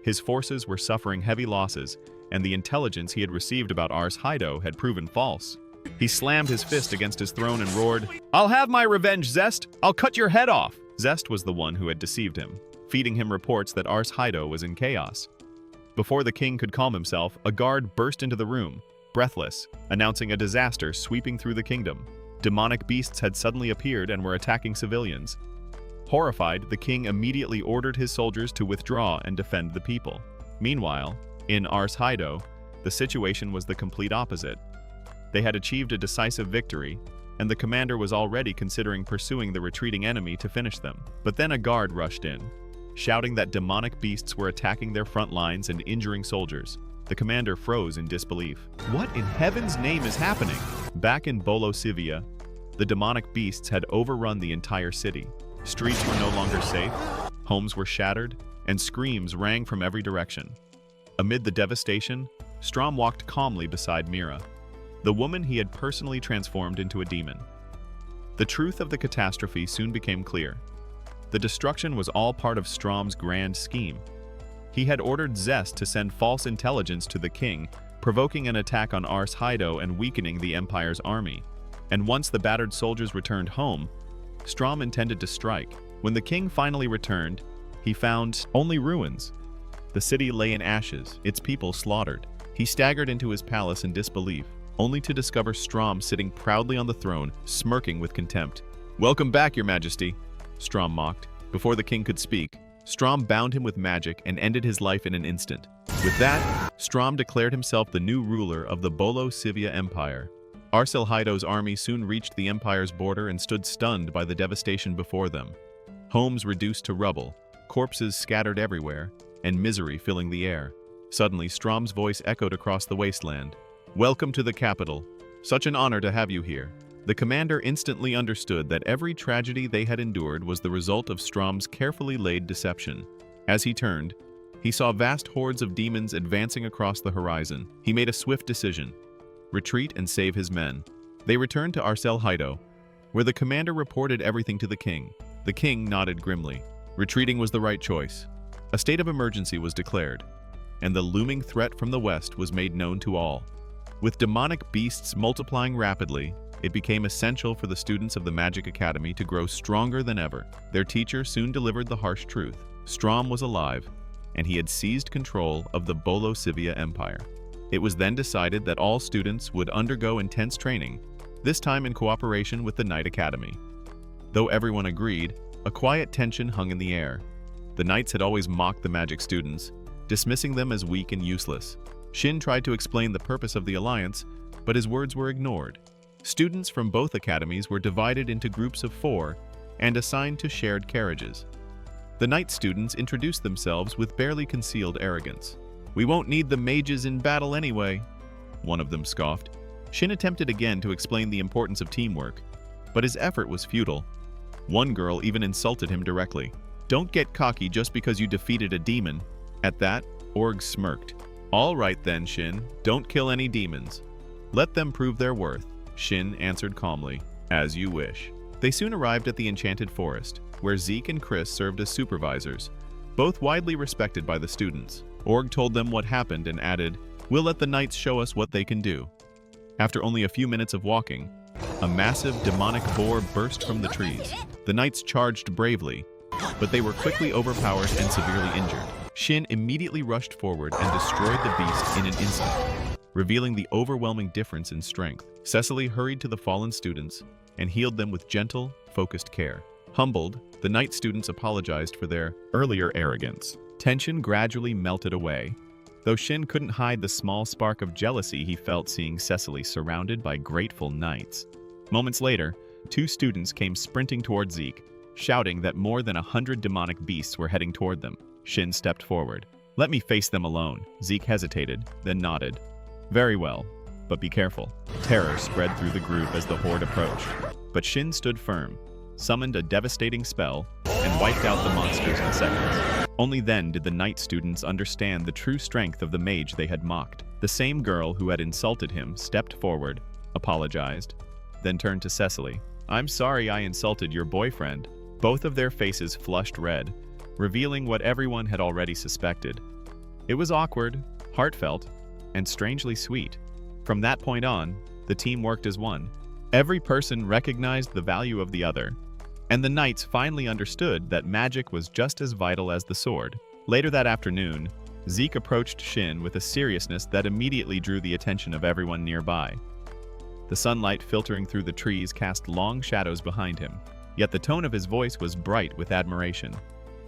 His forces were suffering heavy losses, and the intelligence he had received about Ars Haido had proven false. He slammed his fist against his throne and roared, "I'll have my revenge, Zest! I'll cut your head off!" Zest was the one who had deceived him. feeding him reports that Ars Haido was in chaos. Before the king could calm himself, a guard burst into the room, breathless, announcing a disaster sweeping through the kingdom. Demonic beasts had suddenly appeared and were attacking civilians. Horrified, the king immediately ordered his soldiers to withdraw and defend the people. Meanwhile, in Ars Haido, the situation was the complete opposite. They had achieved a decisive victory, and the commander was already considering pursuing the retreating enemy to finish them. But then a guard rushed in, shouting that demonic beasts were attacking their front lines and injuring soldiers. The commander froze in disbelief. What in heaven's name is happening? Back in Bolosivia, the demonic beasts had overrun the entire city. Streets were no longer safe, homes were shattered, and screams rang from every direction. Amid the devastation, Strom walked calmly beside Mira, the woman he had personally transformed into a demon. The truth of the catastrophe soon became clear. The destruction was all part of Strom's grand scheme. He had ordered Zest to send false intelligence to the king, provoking an attack on Ars Haido and weakening the Empire's army. And once the battered soldiers returned home, Strom intended to strike. When the king finally returned, he found only ruins. The city lay in ashes, its people slaughtered. He staggered into his palace in disbelief, only to discover Strom sitting proudly on the throne, smirking with contempt. "Welcome back, your majesty," Strom mocked. Before the king could speak, Strom bound him with magic and ended his life in an instant. With that, Strom declared himself the new ruler of the Bolosivia Empire. Ars Haido's army soon reached the Empire's border and stood stunned by the devastation before them. Homes reduced to rubble, corpses scattered everywhere, and misery filling the air. Suddenly, Strom's voice echoed across the wasteland. "Welcome to the capital. Such an honor to have you here." The commander instantly understood that every tragedy they had endured was the result of Strom's carefully laid deception. As he turned, he saw vast hordes of demons advancing across the horizon. He made a swift decision: retreat and save his men. They returned to Ars Haido, where the commander reported everything to the king. The king nodded grimly. Retreating was the right choice. A state of emergency was declared, and the looming threat from the west was made known to all. With demonic beasts multiplying rapidly, it became essential for the students of the Magic Academy to grow stronger than ever. Their teacher soon delivered the harsh truth. Strom was alive, and he had seized control of the Bolosivia Empire. It was then decided that all students would undergo intense training, this time in cooperation with the Knight Academy. Though everyone agreed, a quiet tension hung in the air. The Knights had always mocked the magic students, dismissing them as weak and useless. Shin tried to explain the purpose of the alliance, but his words were ignored. Students from both academies were divided into groups of 4 and assigned to shared carriages. The Knight students introduced themselves with barely concealed arrogance. "We won't need the mages in battle anyway," one of them scoffed. Shin attempted again to explain the importance of teamwork, but his effort was futile. One girl even insulted him directly. "Don't get cocky just because you defeated a demon." At that, Org smirked. "All right then, Shin, don't kill any demons. Let them prove their worth." Shin answered calmly, "As you wish." They soon arrived at the Enchanted Forest, where Zeke and Chris served as supervisors, both widely respected by the students. Org told them what happened and added, "We'll let the Knights show us what they can do." After only a few minutes of walking, a massive demonic boar burst from the trees. The Knights charged bravely, but they were quickly overpowered and severely injured. Shin immediately rushed forward and destroyed the beast in an instant, revealing the overwhelming difference in strength. Cecily hurried to the fallen students and healed them with gentle, focused care. Humbled, the Knight students apologized for their earlier arrogance. Tension gradually melted away, though Shin couldn't hide the small spark of jealousy he felt seeing Cecily surrounded by grateful Knights. Moments later, 2 students came sprinting toward Zeke, shouting that more than 100 demonic beasts were heading toward them. Shin stepped forward. "Let me face them alone." Zeke hesitated, then nodded. "Very well, but be careful." Terror spread through the group as the horde approached, but Shin stood firm, summoned a devastating spell, and wiped out the monsters in seconds. Only then did the Knight students understand the true strength of the mage they had mocked. The same girl who had insulted him stepped forward, apologized, then turned to Cecily. "I'm sorry I insulted your boyfriend." Both of their faces flushed red, revealing what everyone had already suspected. It was awkward, heartfelt, and strangely sweet. From that point on, the team worked as one. Every person recognized the value of the other, And the knights finally understood that magic was just as vital as the sword. Later that afternoon, Zeke approached Shin with a seriousness that immediately drew the attention of everyone nearby. The sunlight filtering through the trees cast long shadows behind him, yet the tone of his voice was bright with admiration.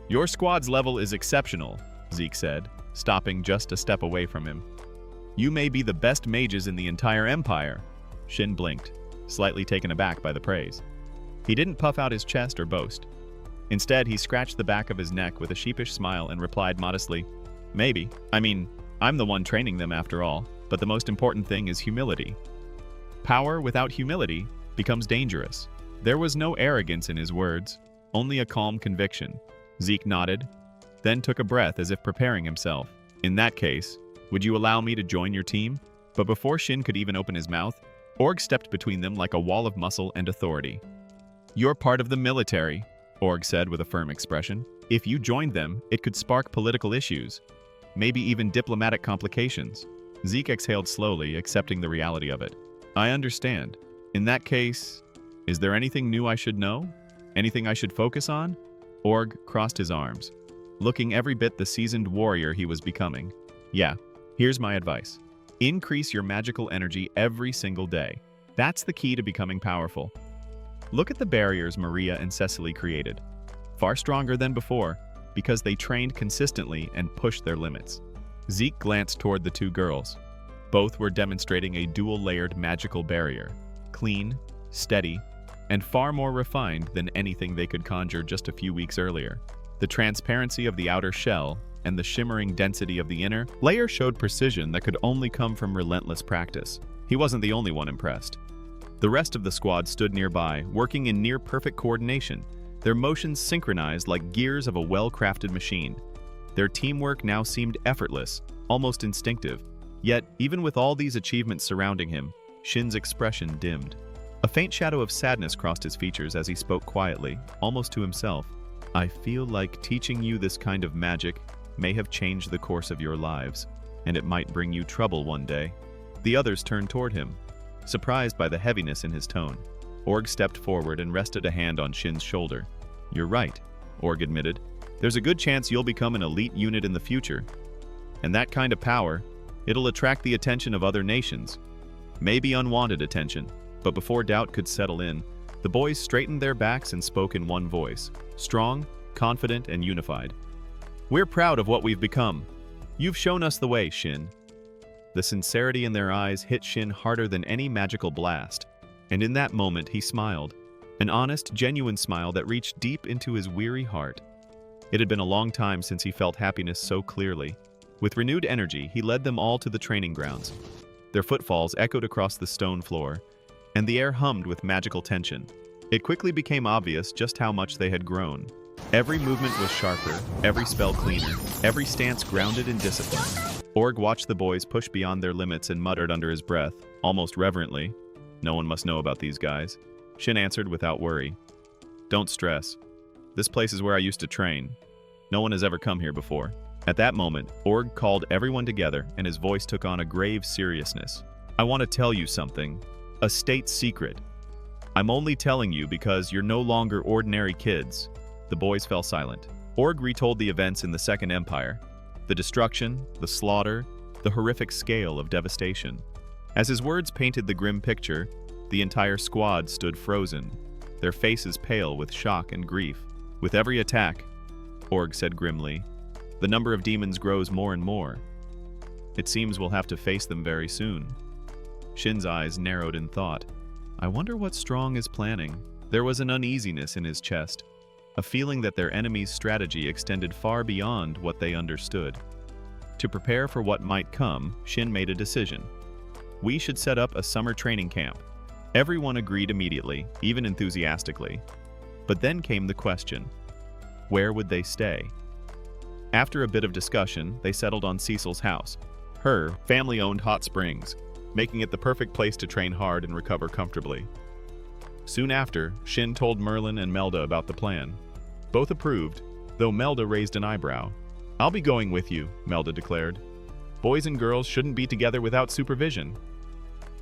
"Your squad's level is exceptional," Zeke said, stopping just a step away from him. "You may be the best mages in the entire empire." Shin blinked, slightly taken aback by the praise. He didn't puff out his chest or boast. Instead, he scratched the back of his neck with a sheepish smile and replied modestly, "Maybe. I mean, I'm the one training them after all, but the most important thing is humility. Power without humility becomes dangerous." There was no arrogance in his words, only a calm conviction. Zeke nodded, then took a breath as if preparing himself. "In that case, would you allow me to join your team?" But before Shin could even open his mouth, Org stepped between them like a wall of muscle and authority. "You're part of the military," Org said with a firm expression. "If you joined them, it could spark political issues, maybe even diplomatic complications." Zeke exhaled slowly, accepting the reality of it. "I understand. In that case, is there anything new I should know? Anything I should focus on?" Org crossed his arms, looking every bit the seasoned warrior he was becoming. "Yeah, here's my advice. Increase your magical energy every single day. That's the key to becoming powerful. Look at the barriers Maria and Cecily created. Far stronger than before, because they trained consistently and pushed their limits." Zeke glanced toward the two girls. Both were demonstrating a dual-layered magical barrier, clean, steady, and far more refined than anything they could conjure just a few weeks earlier. The transparency of the outer shell and the shimmering density of the inner layer showed precision that could only come from relentless practice. He wasn't the only one impressed. The rest of the squad stood nearby, working in near-perfect coordination, their motions synchronized like gears of a well-crafted machine. Their teamwork now seemed effortless, almost instinctive. Yet, even with all these achievements surrounding him, Shin's expression dimmed. A faint shadow of sadness crossed his features as he spoke quietly, almost to himself. "I feel like teaching you this kind of magic may have changed the course of your lives, and it might bring you trouble one day." The others turned toward him, surprised by the heaviness in his tone. Org stepped forward and rested a hand on Shin's shoulder. "You're right," Org admitted. "There's a good chance you'll become an elite unit in the future. And that kind of power, it'll attract the attention of other nations. Maybe unwanted attention." But before doubt could settle in, the boys straightened their backs and spoke in one voice, strong, confident, and unified. "We're proud of what we've become. You've shown us the way, Shin." The sincerity in their eyes hit Shin harder than any magical blast, and in that moment he smiled, an honest, genuine smile that reached deep into his weary heart. It had been a long time since he felt happiness so clearly. With renewed energy, he led them all to the training grounds. Their footfalls echoed across the stone floor, and the air hummed with magical tension. It quickly became obvious just how much they had grown. Every movement was sharper, every spell cleaner, every stance grounded in discipline. Org watched the boys push beyond their limits and muttered under his breath, almost reverently, "No one must know about these guys." Shin answered without worry, "Don't stress. This place is where I used to train. No one has ever come here before." At that moment, Org called everyone together and his voice took on a grave seriousness. "I want to tell you something. A state secret. I'm only telling you because you're no longer ordinary kids." The boys fell silent. Org retold the events in the Second Empire. The destruction, the slaughter, the horrific scale of devastation. As his words painted the grim picture, the entire squad stood frozen, their faces pale with shock and grief. "With every attack," Org said grimly, "the number of demons grows more and more. It seems we'll have to face them very soon." Shin's eyes narrowed in thought. I wonder what Strong is planning. There was an uneasiness in his chest, a feeling that their enemy's strategy extended far beyond what they understood. To prepare for what might come, Shin made a decision. "We should set up a summer training camp." Everyone agreed immediately, even enthusiastically. But then came the question, where would they stay? After a bit of discussion, they settled on Cecil's house, her family-owned hot springs, making it the perfect place to train hard and recover comfortably. Soon after, Shin told Merlin and Melda about the plan. Both approved, though Melda raised an eyebrow. "I'll be going with you," Melda declared. "Boys and girls shouldn't be together without supervision."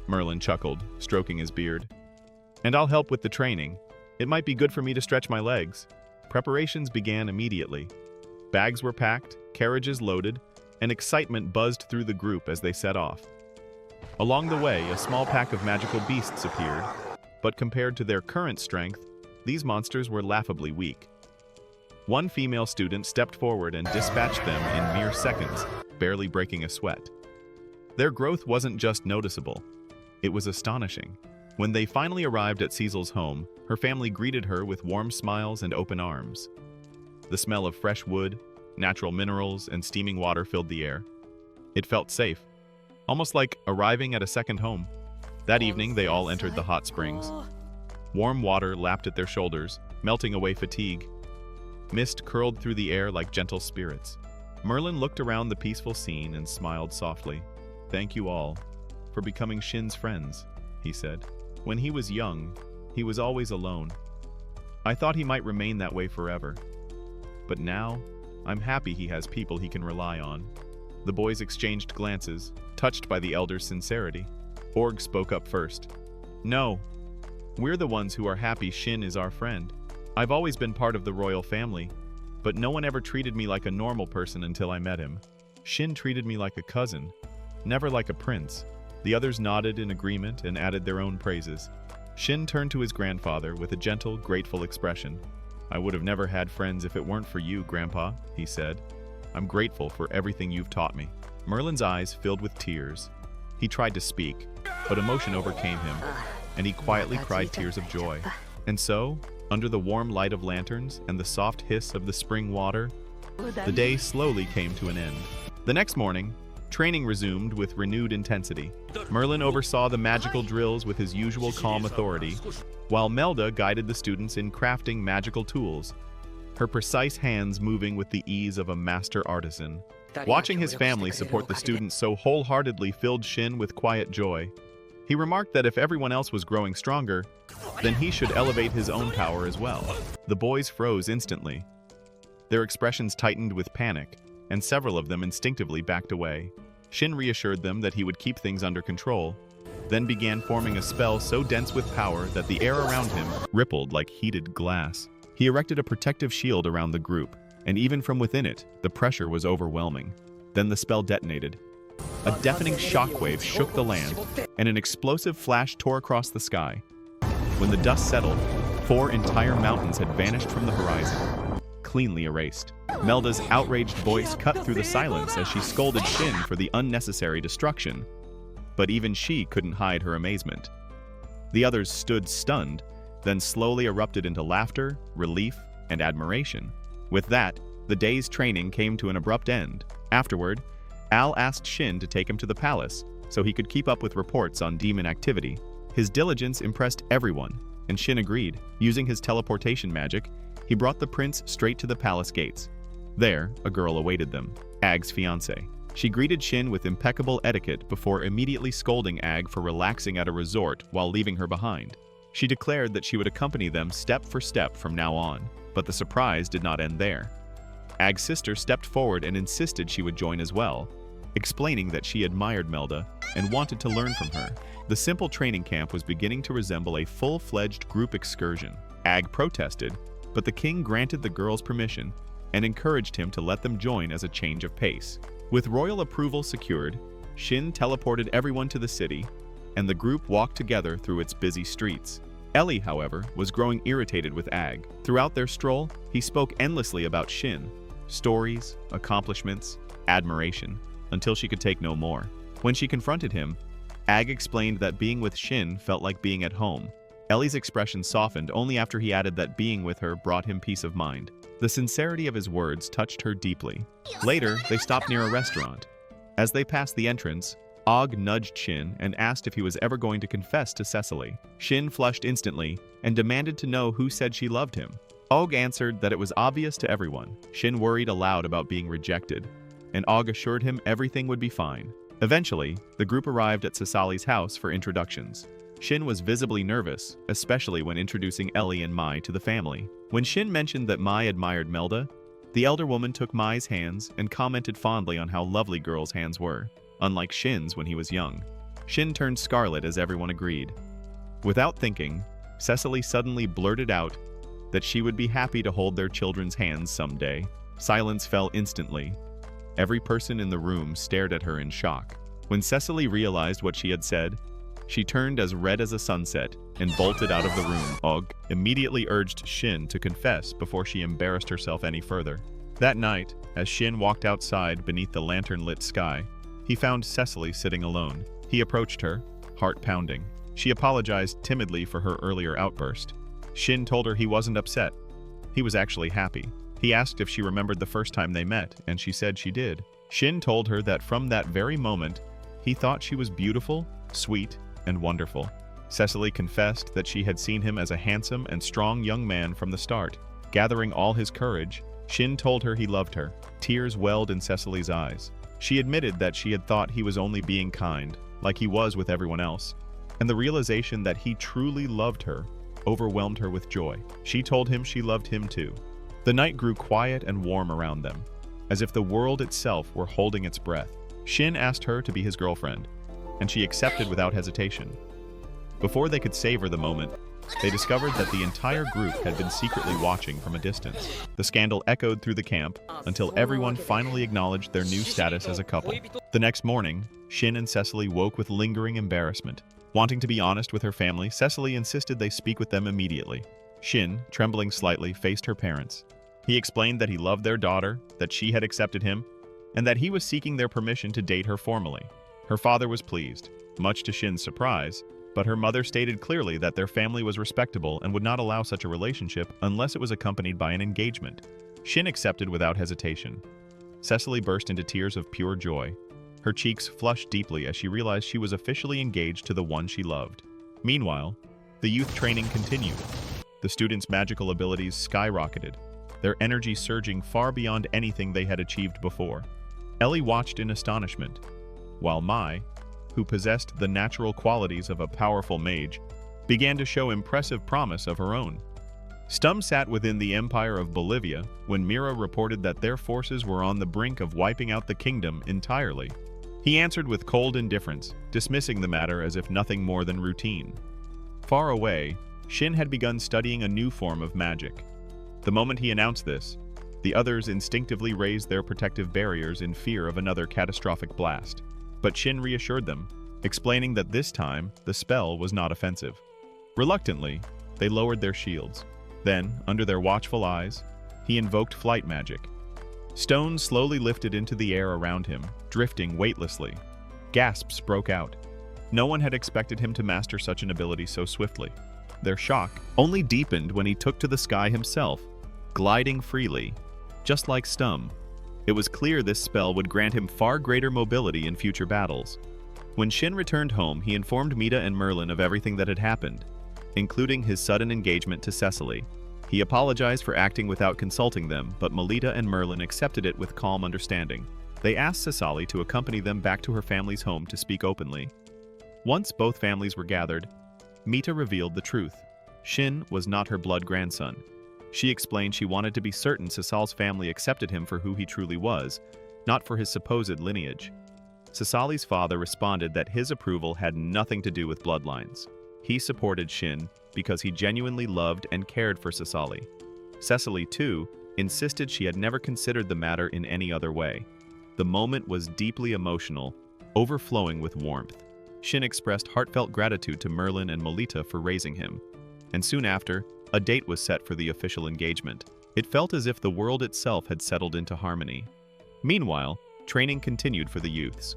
Merlin chuckled, stroking his beard. "And I'll help with the training. It might be good for me to stretch my legs. Preparations began immediately. Bags were packed, carriages loaded, and excitement buzzed through the group as they set off. Along the way, a small pack of magical beasts appeared, but compared to their current strength, these monsters were laughably weak. One female student stepped forward and dispatched them in mere seconds, barely breaking a sweat. Their growth wasn't just noticeable, it was astonishing. When they finally arrived at Cecil's home, her family greeted her with warm smiles and open arms. The smell of fresh wood, natural minerals, and steaming water filled the air. It felt safe, almost like arriving at a second home. That evening, they all entered the hot springs. Warm water lapped at their shoulders, melting away fatigue. Mist curled through the air like gentle spirits. Merlin looked around the peaceful scene and smiled softly. "Thank you all for becoming Shin's friends," he said. "When he was young, he was always alone. I thought he might remain that way forever. But now, I'm happy he has people he can rely on." The boys exchanged glances, touched by the elder's sincerity. Org spoke up first. "No, we're the ones who are happy Shin is our friend. I've always been part of the royal family, but no one ever treated me like a normal person until I met him. Shin treated me like a cousin, never like a prince." The others nodded in agreement and added their own praises. Shin turned to his grandfather with a gentle, grateful expression. "I would have never had friends if it weren't for you, Grandpa," he said. "I'm grateful for everything you've taught me." Merlin's eyes filled with tears. He tried to speak, but emotion overcame him, and he quietly cried tears of joy. And so, under the warm light of lanterns and the soft hiss of the spring water, the day slowly came to an end. The next morning, training resumed with renewed intensity. Merlin oversaw the magical drills with his usual calm authority, while Melda guided the students in crafting magical tools, her precise hands moving with the ease of a master artisan. Watching his family support the students so wholeheartedly filled Shin with quiet joy. He remarked that if everyone else was growing stronger, then he should elevate his own power as well. The boys froze instantly. Their expressions tightened with panic, and several of them instinctively backed away. Shin reassured them that he would keep things under control, then began forming a spell so dense with power that the air around him rippled like heated glass. He erected a protective shield around the group, and even from within it, the pressure was overwhelming. Then the spell detonated. A deafening shockwave shook the land, and an explosive flash tore across the sky. When the dust settled, 4 entire mountains had vanished from the horizon, cleanly erased. Melda's outraged voice cut through the silence as she scolded Shin for the unnecessary destruction. But even she couldn't hide her amazement. The others stood stunned, then slowly erupted into laughter, relief, and admiration. With that, the day's training came to an abrupt end. Afterward, Al asked Shin to take him to the palace so he could keep up with reports on demon activity. His diligence impressed everyone, and Shin agreed. Using his teleportation magic, he brought the prince straight to the palace gates. There, a girl awaited them, Ag's fiancé. She greeted Shin with impeccable etiquette before immediately scolding Ag for relaxing at a resort while leaving her behind. She declared that she would accompany them step for step from now on, but the surprise did not end there. Ag's sister stepped forward and insisted she would join as well, explaining that she admired Melda and wanted to learn from her. The simple training camp was beginning to resemble a full-fledged group excursion. Ag protested, but the king granted the girls permission and encouraged him to let them join as a change of pace. With royal approval secured, Shin teleported everyone to the city, and the group walked together through its busy streets. Ellie, however, was growing irritated with Ag. Throughout their stroll, he spoke endlessly about Shin, stories, accomplishments, admiration, until she could take no more. When she confronted him, Ag explained that being with Shin felt like being at home. Ellie's expression softened only after he added that being with her brought him peace of mind. The sincerity of his words touched her deeply. Later, they stopped near a restaurant. As they passed the entrance, Og nudged Shin and asked if he was ever going to confess to Cecily. Shin flushed instantly and demanded to know who said she loved him. Og answered that it was obvious to everyone. Shin worried aloud about being rejected, and Og assured him everything would be fine. Eventually, the group arrived at Cecily's house for introductions. Shin was visibly nervous, especially when introducing Ellie and Mai to the family. When Shin mentioned that Mai admired Melda, the elder woman took Mai's hands and commented fondly on how lovely girls' hands were, unlike Shin's when he was young. Shin turned scarlet as everyone agreed. Without thinking, Cecily suddenly blurted out that she would be happy to hold their children's hands someday. Silence fell instantly. Every person in the room stared at her in shock. When Cecily realized what she had said, she turned as red as a sunset and bolted out of the room. Og immediately urged Shin to confess before she embarrassed herself any further. That night, as Shin walked outside beneath the lantern-lit sky, he found Cecily sitting alone. He approached her, heart pounding. She apologized timidly for her earlier outburst. Shin told her he wasn't upset. He was actually happy. He asked if she remembered the first time they met, and she said she did. Shin told her that from that very moment, he thought she was beautiful, sweet, and wonderful. Cecily confessed that she had seen him as a handsome and strong young man from the start. Gathering all his courage, Shin told her he loved her. Tears welled in Cecily's eyes. She admitted that she had thought he was only being kind, like he was with everyone else, and the realization that he truly loved her overwhelmed her with joy. She told him she loved him too. The night grew quiet and warm around them, as if the world itself were holding its breath. Shin asked her to be his girlfriend, and she accepted without hesitation. Before they could savor the moment, they discovered that the entire group had been secretly watching from a distance. The scandal echoed through the camp until everyone finally acknowledged their new status as a couple. The next morning, Shin and Cecily woke with lingering embarrassment. Wanting to be honest with her family, Cecily insisted they speak with them immediately. Shin, trembling slightly, faced her parents. He explained that he loved their daughter, that she had accepted him, and that he was seeking their permission to date her formally. Her father was pleased, much to Shin's surprise, but her mother stated clearly that their family was respectable and would not allow such a relationship unless it was accompanied by an engagement. Shin accepted without hesitation. Cecily burst into tears of pure joy. Her cheeks flushed deeply as she realized she was officially engaged to the one she loved. Meanwhile, the youth training continued. The students' magical abilities skyrocketed, their energy surging far beyond anything they had achieved before. Ellie watched in astonishment, while Mai, who possessed the natural qualities of a powerful mage, began to show impressive promise of her own. Stum sat within the Empire of Bolivia when Mira reported that their forces were on the brink of wiping out the kingdom entirely. He answered with cold indifference, dismissing the matter as if nothing more than routine. Far away, Shin had begun studying a new form of magic. The moment he announced this, the others instinctively raised their protective barriers in fear of another catastrophic blast. But Shin reassured them, explaining that this time the spell was not offensive. Reluctantly, they lowered their shields. Then, under their watchful eyes, he invoked flight magic. Stones slowly lifted into the air around him, drifting weightlessly. Gasps broke out. No one had expected him to master such an ability so swiftly. Their shock only deepened when he took to the sky himself, gliding freely, just like Stum. It was clear this spell would grant him far greater mobility in future battles. When Shin returned home, he informed Mita and Merlin of everything that had happened, including his sudden engagement to Cecily. He apologized for acting without consulting them, but Melita and Merlin accepted it with calm understanding. They asked Cecily to accompany them back to her family's home to speak openly. Once both families were gathered, Mita revealed the truth. Shin was not her blood grandson. She explained she wanted to be certain Cecili's family accepted him for who he truly was, not for his supposed lineage. Cecili's father responded that his approval had nothing to do with bloodlines. He supported Shin because he genuinely loved and cared for Cecily. Cecily, too, insisted she had never considered the matter in any other way. The moment was deeply emotional, overflowing with warmth. Shin expressed heartfelt gratitude to Merlin and Melita for raising him, and soon after, a date was set for the official engagement. It felt as if the world itself had settled into harmony. Meanwhile, training continued for the youths.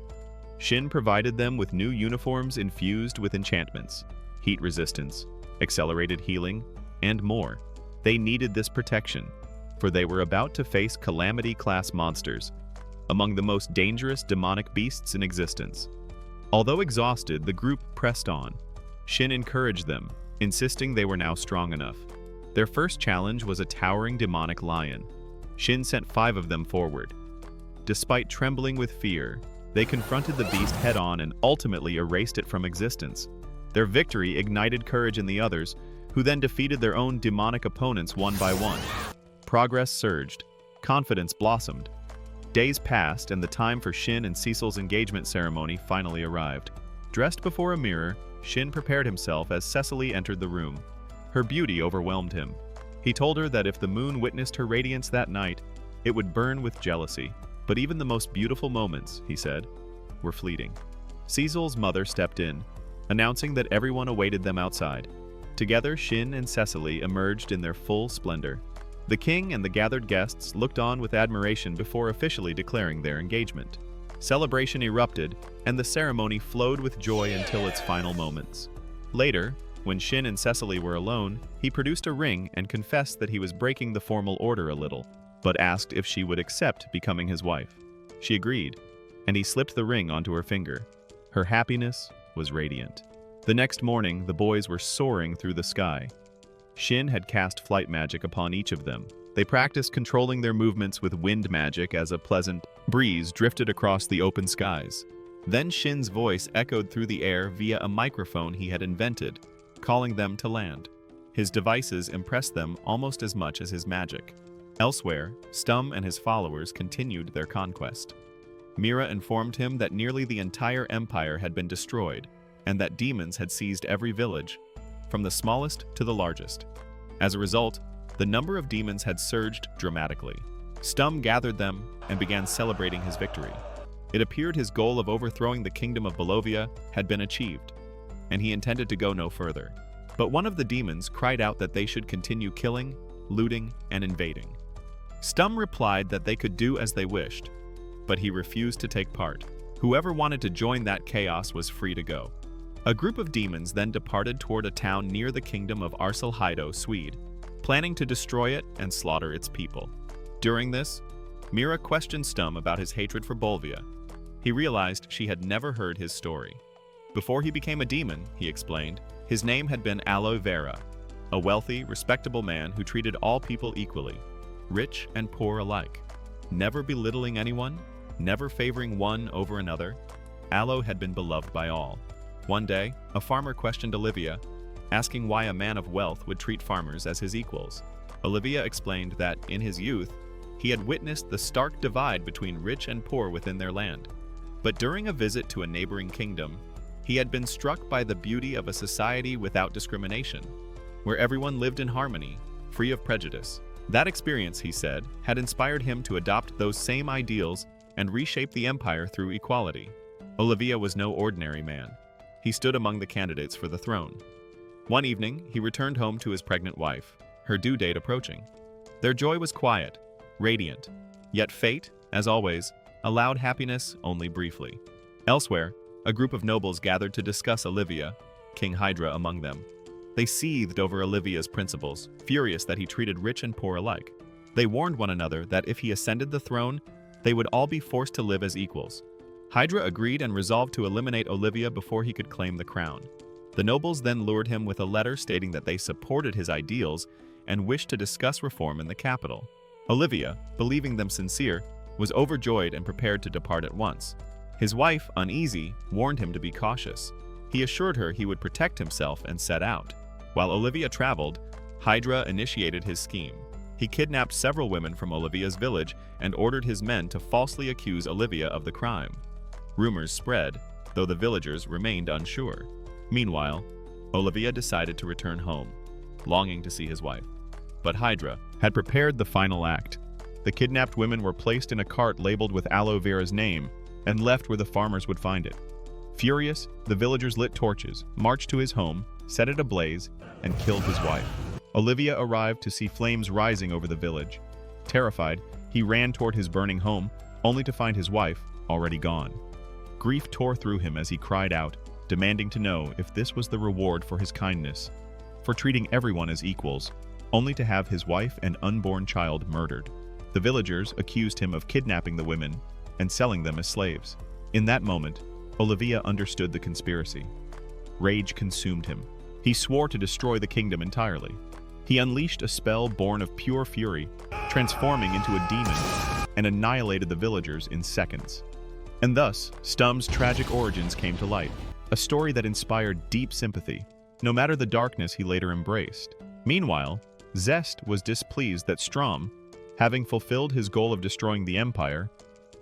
Shin provided them with new uniforms infused with enchantments, heat resistance, accelerated healing, and more. They needed this protection, for they were about to face Calamity-class monsters, among the most dangerous demonic beasts in existence. Although exhausted, the group pressed on. Shin encouraged them, insisting they were now strong enough. Their first challenge was a towering demonic lion. Shin sent 5 of them forward. Despite trembling with fear, they confronted the beast head-on and ultimately erased it from existence. Their victory ignited courage in the others, who then defeated their own demonic opponents one by one. Progress surged. Confidence blossomed. Days passed, and the time for Shin and Cecil's engagement ceremony finally arrived. Dressed before a mirror, Shin prepared himself as Cecily entered the room. Her beauty overwhelmed him. He told her that if the moon witnessed her radiance that night, it would burn with jealousy. But even the most beautiful moments, he said, were fleeting. Cecil's mother stepped in, announcing that everyone awaited them outside. Together, Shin and Cecily emerged in their full splendor. The king and the gathered guests looked on with admiration before officially declaring their engagement. Celebration erupted, and the ceremony flowed with joy until its final moments. Later, when Shin and Cecily were alone, he produced a ring and confessed that he was breaking the formal order a little, but asked if she would accept becoming his wife. She agreed, and he slipped the ring onto her finger. Her happiness was radiant. The next morning, the boys were soaring through the sky. Shin had cast flight magic upon each of them. They practiced controlling their movements with wind magic as a pleasant breeze drifted across the open skies. Then Shin's voice echoed through the air via a microphone he had invented, calling them to land. His devices impressed them almost as much as his magic. Elsewhere, Stum and his followers continued their conquest. Mira informed him that nearly the entire empire had been destroyed, and that demons had seized every village, from the smallest to the largest. As a result, the number of demons had surged dramatically. Stum gathered them and began celebrating his victory. It appeared his goal of overthrowing the kingdom of Balovia had been achieved, and he intended to go no further. But one of the demons cried out that they should continue killing, looting, and invading. Stum replied that they could do as they wished, but he refused to take part. Whoever wanted to join that chaos was free to go. A group of demons then departed toward a town near the kingdom of Arselheido, Swede, planning to destroy it and slaughter its people. During this, Mira questioned Stum about his hatred for Bolvia. He realized she had never heard his story. Before he became a demon, he explained, his name had been Aloe Vera, a wealthy, respectable man who treated all people equally, rich and poor alike. Never belittling anyone, never favoring one over another, Aloe had been beloved by all. One day, a farmer questioned Olivia, asking why a man of wealth would treat farmers as his equals. Olivia explained that, in his youth, he had witnessed the stark divide between rich and poor within their land. But during a visit to a neighboring kingdom, he had been struck by the beauty of a society without discrimination, where everyone lived in harmony, free of prejudice. That experience, he said, had inspired him to adopt those same ideals and reshape the empire through equality. Olivia was no ordinary man. He stood among the candidates for the throne. One evening, he returned home to his pregnant wife, her due date approaching. Their joy was quiet, radiant, yet fate, as always, allowed happiness only briefly. Elsewhere, a group of nobles gathered to discuss Olivia, King Hydra among them. They seethed over Olivia's principles, furious that he treated rich and poor alike. They warned one another that if he ascended the throne, they would all be forced to live as equals. Hydra agreed and resolved to eliminate Olivia before he could claim the crown. The nobles then lured him with a letter stating that they supported his ideals and wished to discuss reform in the capital. Olivia, believing them sincere, was overjoyed and prepared to depart at once. His wife, uneasy, warned him to be cautious. He assured her he would protect himself and set out. While Olivia traveled, Hydra initiated his scheme. He kidnapped several women from Olivia's village and ordered his men to falsely accuse Olivia of the crime. Rumors spread, though the villagers remained unsure. Meanwhile, Olivia decided to return home, longing to see his wife. But Hydra had prepared the final act. The kidnapped women were placed in a cart labeled with Aloe Vera's name and left where the farmers would find it. Furious, the villagers lit torches, marched to his home, set it ablaze, and killed his wife. Olivia arrived to see flames rising over the village. Terrified, he ran toward his burning home, only to find his wife already gone. Grief tore through him as he cried out, demanding to know if this was the reward for his kindness, for treating everyone as equals, only to have his wife and unborn child murdered. The villagers accused him of kidnapping the women and selling them as slaves. In that moment, Olivia understood the conspiracy. Rage consumed him. He swore to destroy the kingdom entirely. He unleashed a spell born of pure fury, transforming into a demon, and annihilated the villagers in seconds. And thus, Stum's tragic origins came to light, a story that inspired deep sympathy, no matter the darkness he later embraced. Meanwhile, Zest was displeased that Strom, having fulfilled his goal of destroying the Empire,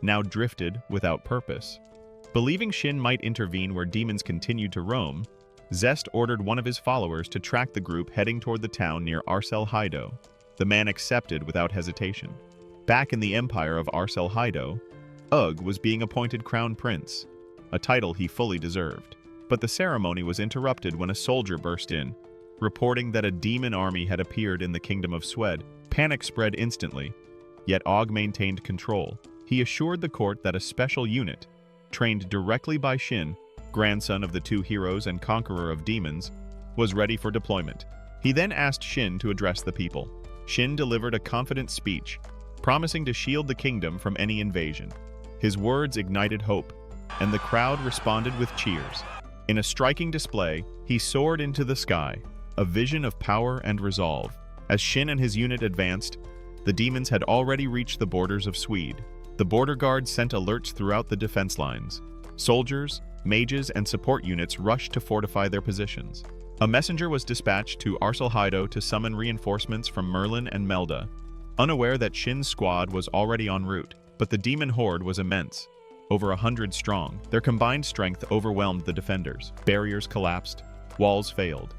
now drifted without purpose. Believing Shin might intervene where demons continued to roam, Zest ordered one of his followers to track the group heading toward the town near Arcel-Hydo. The man accepted without hesitation. Back in the empire of Arcel-Hydo, Ugg was being appointed crown prince, a title he fully deserved. But the ceremony was interrupted when a soldier burst in, reporting that a demon army had appeared in the kingdom of Swed. Panic spread instantly, yet Ugg maintained control. He assured the court that a special unit, trained directly by Shin, grandson of the two heroes and conqueror of demons, was ready for deployment. He then asked Shin to address the people. Shin delivered a confident speech, promising to shield the kingdom from any invasion. His words ignited hope, and the crowd responded with cheers. In a striking display, he soared into the sky, a vision of power and resolve. As Shin and his unit advanced, the demons had already reached the borders of Swede. The border guards sent alerts throughout the defense lines. Soldiers, mages, and support units rushed to fortify their positions. A messenger was dispatched to Arcel-Hydo to summon reinforcements from Merlin and Melda, unaware that Shin's squad was already en route. But the demon horde was immense, over 100 strong. Their combined strength overwhelmed the defenders. Barriers collapsed, walls failed,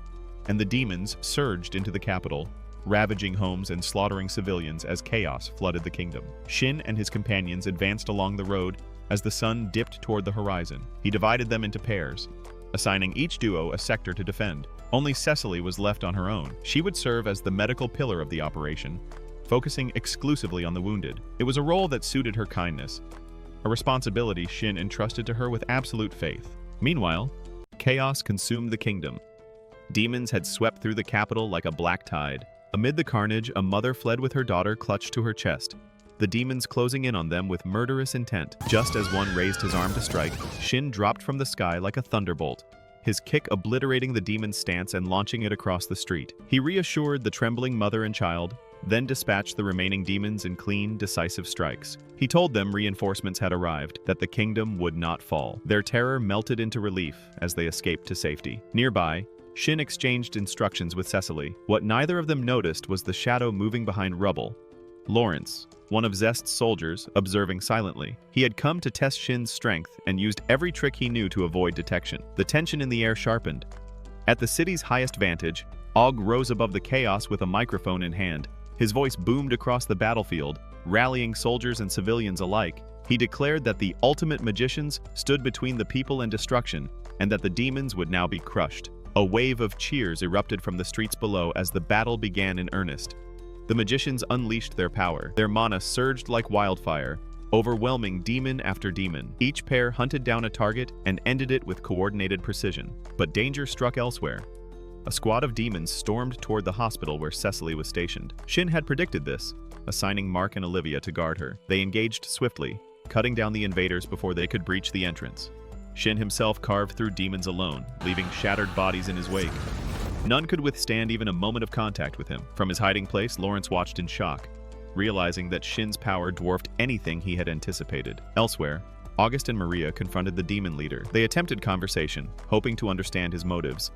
and the demons surged into the capital, ravaging homes and slaughtering civilians as chaos flooded the kingdom. Shin and his companions advanced along the road as the sun dipped toward the horizon. He divided them into pairs, assigning each duo a sector to defend. Only Cecily was left on her own. She would serve as the medical pillar of the operation, focusing exclusively on the wounded. It was a role that suited her kindness, a responsibility Shin entrusted to her with absolute faith. Meanwhile, chaos consumed the kingdom. Demons had swept through the capital like a black tide. Amid the carnage, a mother fled with her daughter clutched to her chest, the demons closing in on them with murderous intent. Just as one raised his arm to strike, Shin dropped from the sky like a thunderbolt, his kick obliterating the demon's stance and launching it across the street. He reassured the trembling mother and child, then dispatched the remaining demons in clean, decisive strikes. He told them reinforcements had arrived, that the kingdom would not fall. Their terror melted into relief as they escaped to safety. Nearby, Shin exchanged instructions with Cecily. What neither of them noticed was the shadow moving behind rubble. Lawrence, one of Zest's soldiers, observing silently. He had come to test Shin's strength and used every trick he knew to avoid detection. The tension in the air sharpened. At the city's highest vantage, Og rose above the chaos with a microphone in hand. His voice boomed across the battlefield, rallying soldiers and civilians alike. He declared that the ultimate magicians stood between the people and destruction, and that the demons would now be crushed. A wave of cheers erupted from the streets below as the battle began in earnest. The magicians unleashed their power. Their mana surged like wildfire, overwhelming demon after demon. Each pair hunted down a target and ended it with coordinated precision. But danger struck elsewhere. A squad of demons stormed toward the hospital where Cecily was stationed. Shin had predicted this, assigning Mark and Olivia to guard her. They engaged swiftly, cutting down the invaders before they could breach the entrance. Shin himself carved through demons alone, leaving shattered bodies in his wake. None could withstand even a moment of contact with him. From his hiding place, Lawrence watched in shock, realizing that Shin's power dwarfed anything he had anticipated. Elsewhere, August and Maria confronted the demon leader. They attempted conversation, hoping to understand his motives,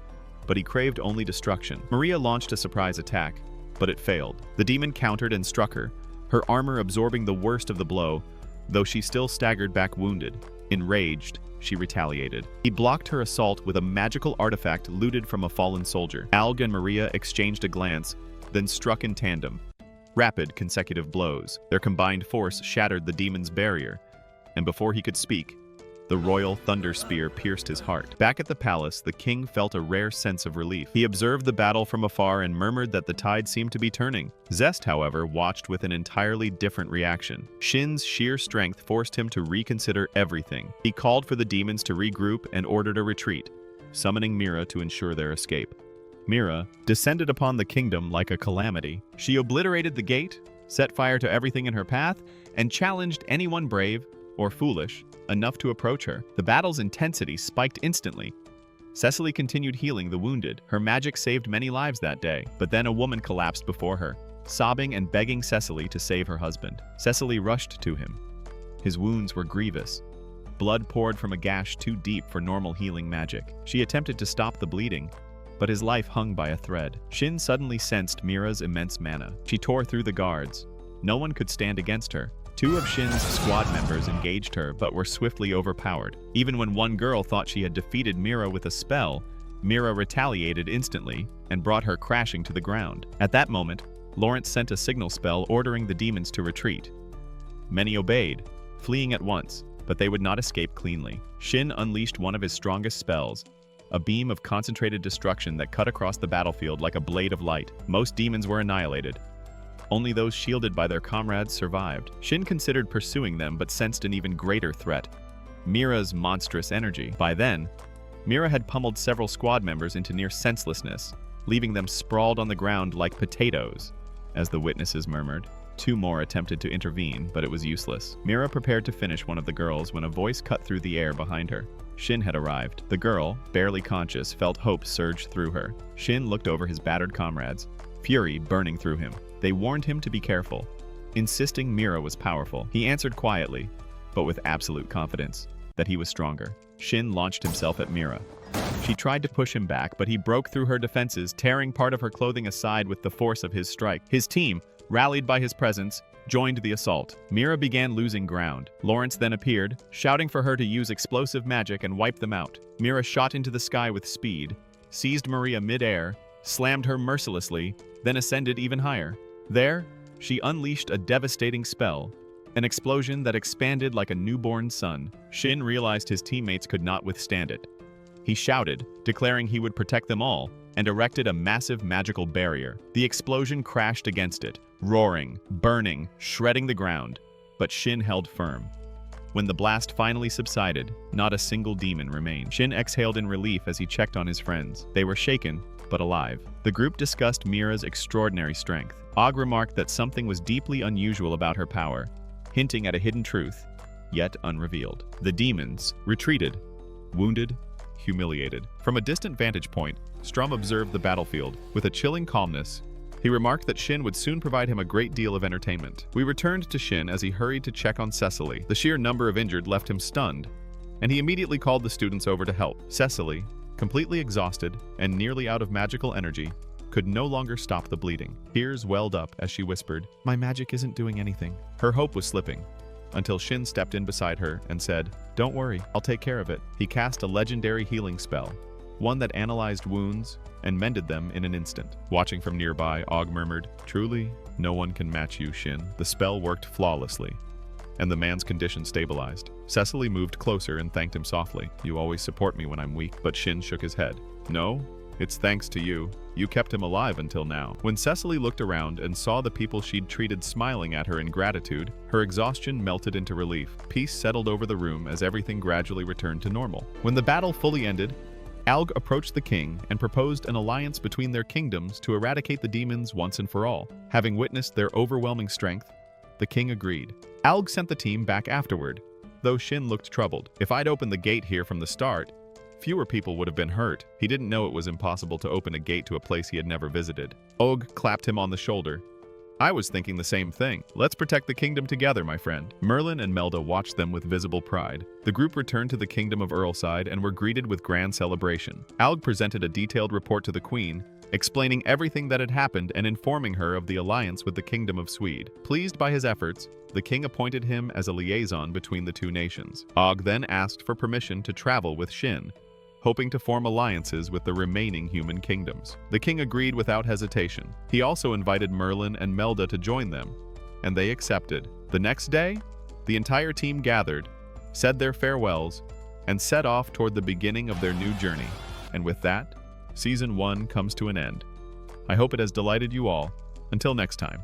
but he craved only destruction. Maria launched a surprise attack, but it failed. The demon countered and struck her, her armor absorbing the worst of the blow, though she still staggered back wounded. Enraged, she retaliated. He blocked her assault with a magical artifact looted from a fallen soldier. Alg and Maria exchanged a glance, then struck in tandem. Rapid, consecutive blows. Their combined force shattered the demon's barrier, and before he could speak, the royal thunder spear pierced his heart. Back at the palace, the king felt a rare sense of relief. He observed the battle from afar and murmured that the tide seemed to be turning. Zest, however, watched with an entirely different reaction. Shin's sheer strength forced him to reconsider everything. He called for the demons to regroup and ordered a retreat, summoning Mira to ensure their escape. Mira descended upon the kingdom like a calamity. She obliterated the gate, set fire to everything in her path, and challenged anyone brave or foolish enough to approach her. The battle's intensity spiked instantly. Cecily continued healing the wounded. Her magic saved many lives that day, but then a woman collapsed before her, sobbing and begging Cecily to save her husband. Cecily rushed to him. His wounds were grievous. Blood poured from a gash too deep for normal healing magic. She attempted to stop the bleeding, but his life hung by a thread. Shin suddenly sensed Mira's immense mana. She tore through the guards. No one could stand against her. Two of Shin's squad members engaged her, but were swiftly overpowered. Even when one girl thought she had defeated Mira with a spell, Mira retaliated instantly and brought her crashing to the ground. At that moment, Lawrence sent a signal spell ordering the demons to retreat. Many obeyed, fleeing at once, but they would not escape cleanly. Shin unleashed one of his strongest spells, a beam of concentrated destruction that cut across the battlefield like a blade of light. Most demons were annihilated. Only those shielded by their comrades survived. Shin considered pursuing them but sensed an even greater threat: Mira's monstrous energy. By then, Mira had pummeled several squad members into near senselessness, leaving them sprawled on the ground like potatoes, as the witnesses murmured. 2 more attempted to intervene, but it was useless. Mira prepared to finish one of the girls when a voice cut through the air behind her. Shin had arrived. The girl, barely conscious, felt hope surge through her. Shin looked over his battered comrades, fury burning through him. They warned him to be careful, insisting Mira was powerful. He answered quietly, but with absolute confidence, that he was stronger. Shin launched himself at Mira. She tried to push him back, but he broke through her defenses, tearing part of her clothing aside with the force of his strike. His team, rallied by his presence, joined the assault. Mira began losing ground. Lawrence then appeared, shouting for her to use explosive magic and wipe them out. Mira shot into the sky with speed, seized Maria mid-air, slammed her mercilessly, then ascended even higher. There, she unleashed a devastating spell, an explosion that expanded like a newborn sun. Shin realized his teammates could not withstand it. He shouted, declaring he would protect them all, and erected a massive magical barrier. The explosion crashed against it, roaring, burning, shredding the ground, but Shin held firm. When the blast finally subsided, not a single demon remained. Shin exhaled in relief as he checked on his friends. They were shaken, but alive. The group discussed Mira's extraordinary strength. Og remarked that something was deeply unusual about her power, hinting at a hidden truth, yet unrevealed. The demons retreated, wounded, humiliated. From a distant vantage point, Strum observed the battlefield. With a chilling calmness, he remarked that Shin would soon provide him a great deal of entertainment. We returned to Shin as he hurried to check on Cecily. The sheer number of injured left him stunned, and he immediately called the students over to help. Cecily, completely exhausted and nearly out of magical energy, could no longer stop the bleeding. Tears welled up as she whispered, "My magic isn't doing anything." Her hope was slipping, until Shin stepped in beside her and said, "Don't worry, I'll take care of it." He cast a legendary healing spell, one that analyzed wounds and mended them in an instant. Watching from nearby, Og murmured, "Truly, no one can match you, Shin." The spell worked flawlessly, and the man's condition stabilized. Cecily moved closer and thanked him softly. "You always support me when I'm weak." But Shin shook his head. "No, it's thanks to you. You kept him alive until now." When Cecily looked around and saw the people she'd treated smiling at her in gratitude, her exhaustion melted into relief. Peace settled over the room as everything gradually returned to normal. When the battle fully ended, Alg approached the king and proposed an alliance between their kingdoms to eradicate the demons once and for all. Having witnessed their overwhelming strength, the king agreed. Alg sent the team back afterward, though Shin looked troubled. "If I'd opened the gate here from the start, fewer people would have been hurt." He didn't know it was impossible to open a gate to a place he had never visited. Og clapped him on the shoulder. "I was thinking the same thing. Let's protect the kingdom together, my friend." Merlin and Melda watched them with visible pride. The group returned to the kingdom of Earlside and were greeted with grand celebration. Alg presented a detailed report to the queen, explaining everything that had happened and informing her of the alliance with the kingdom of Swede. Pleased by his efforts, the king appointed him as a liaison between the two nations. Og then asked for permission to travel with Shin, hoping to form alliances with the remaining human kingdoms. The king agreed without hesitation. He also invited Merlin and Melda to join them, and they accepted. The next day, the entire team gathered, said their farewells, and set off toward the beginning of their new journey. And with that, Season 1 comes to an end. I hope it has delighted you all. Until next time.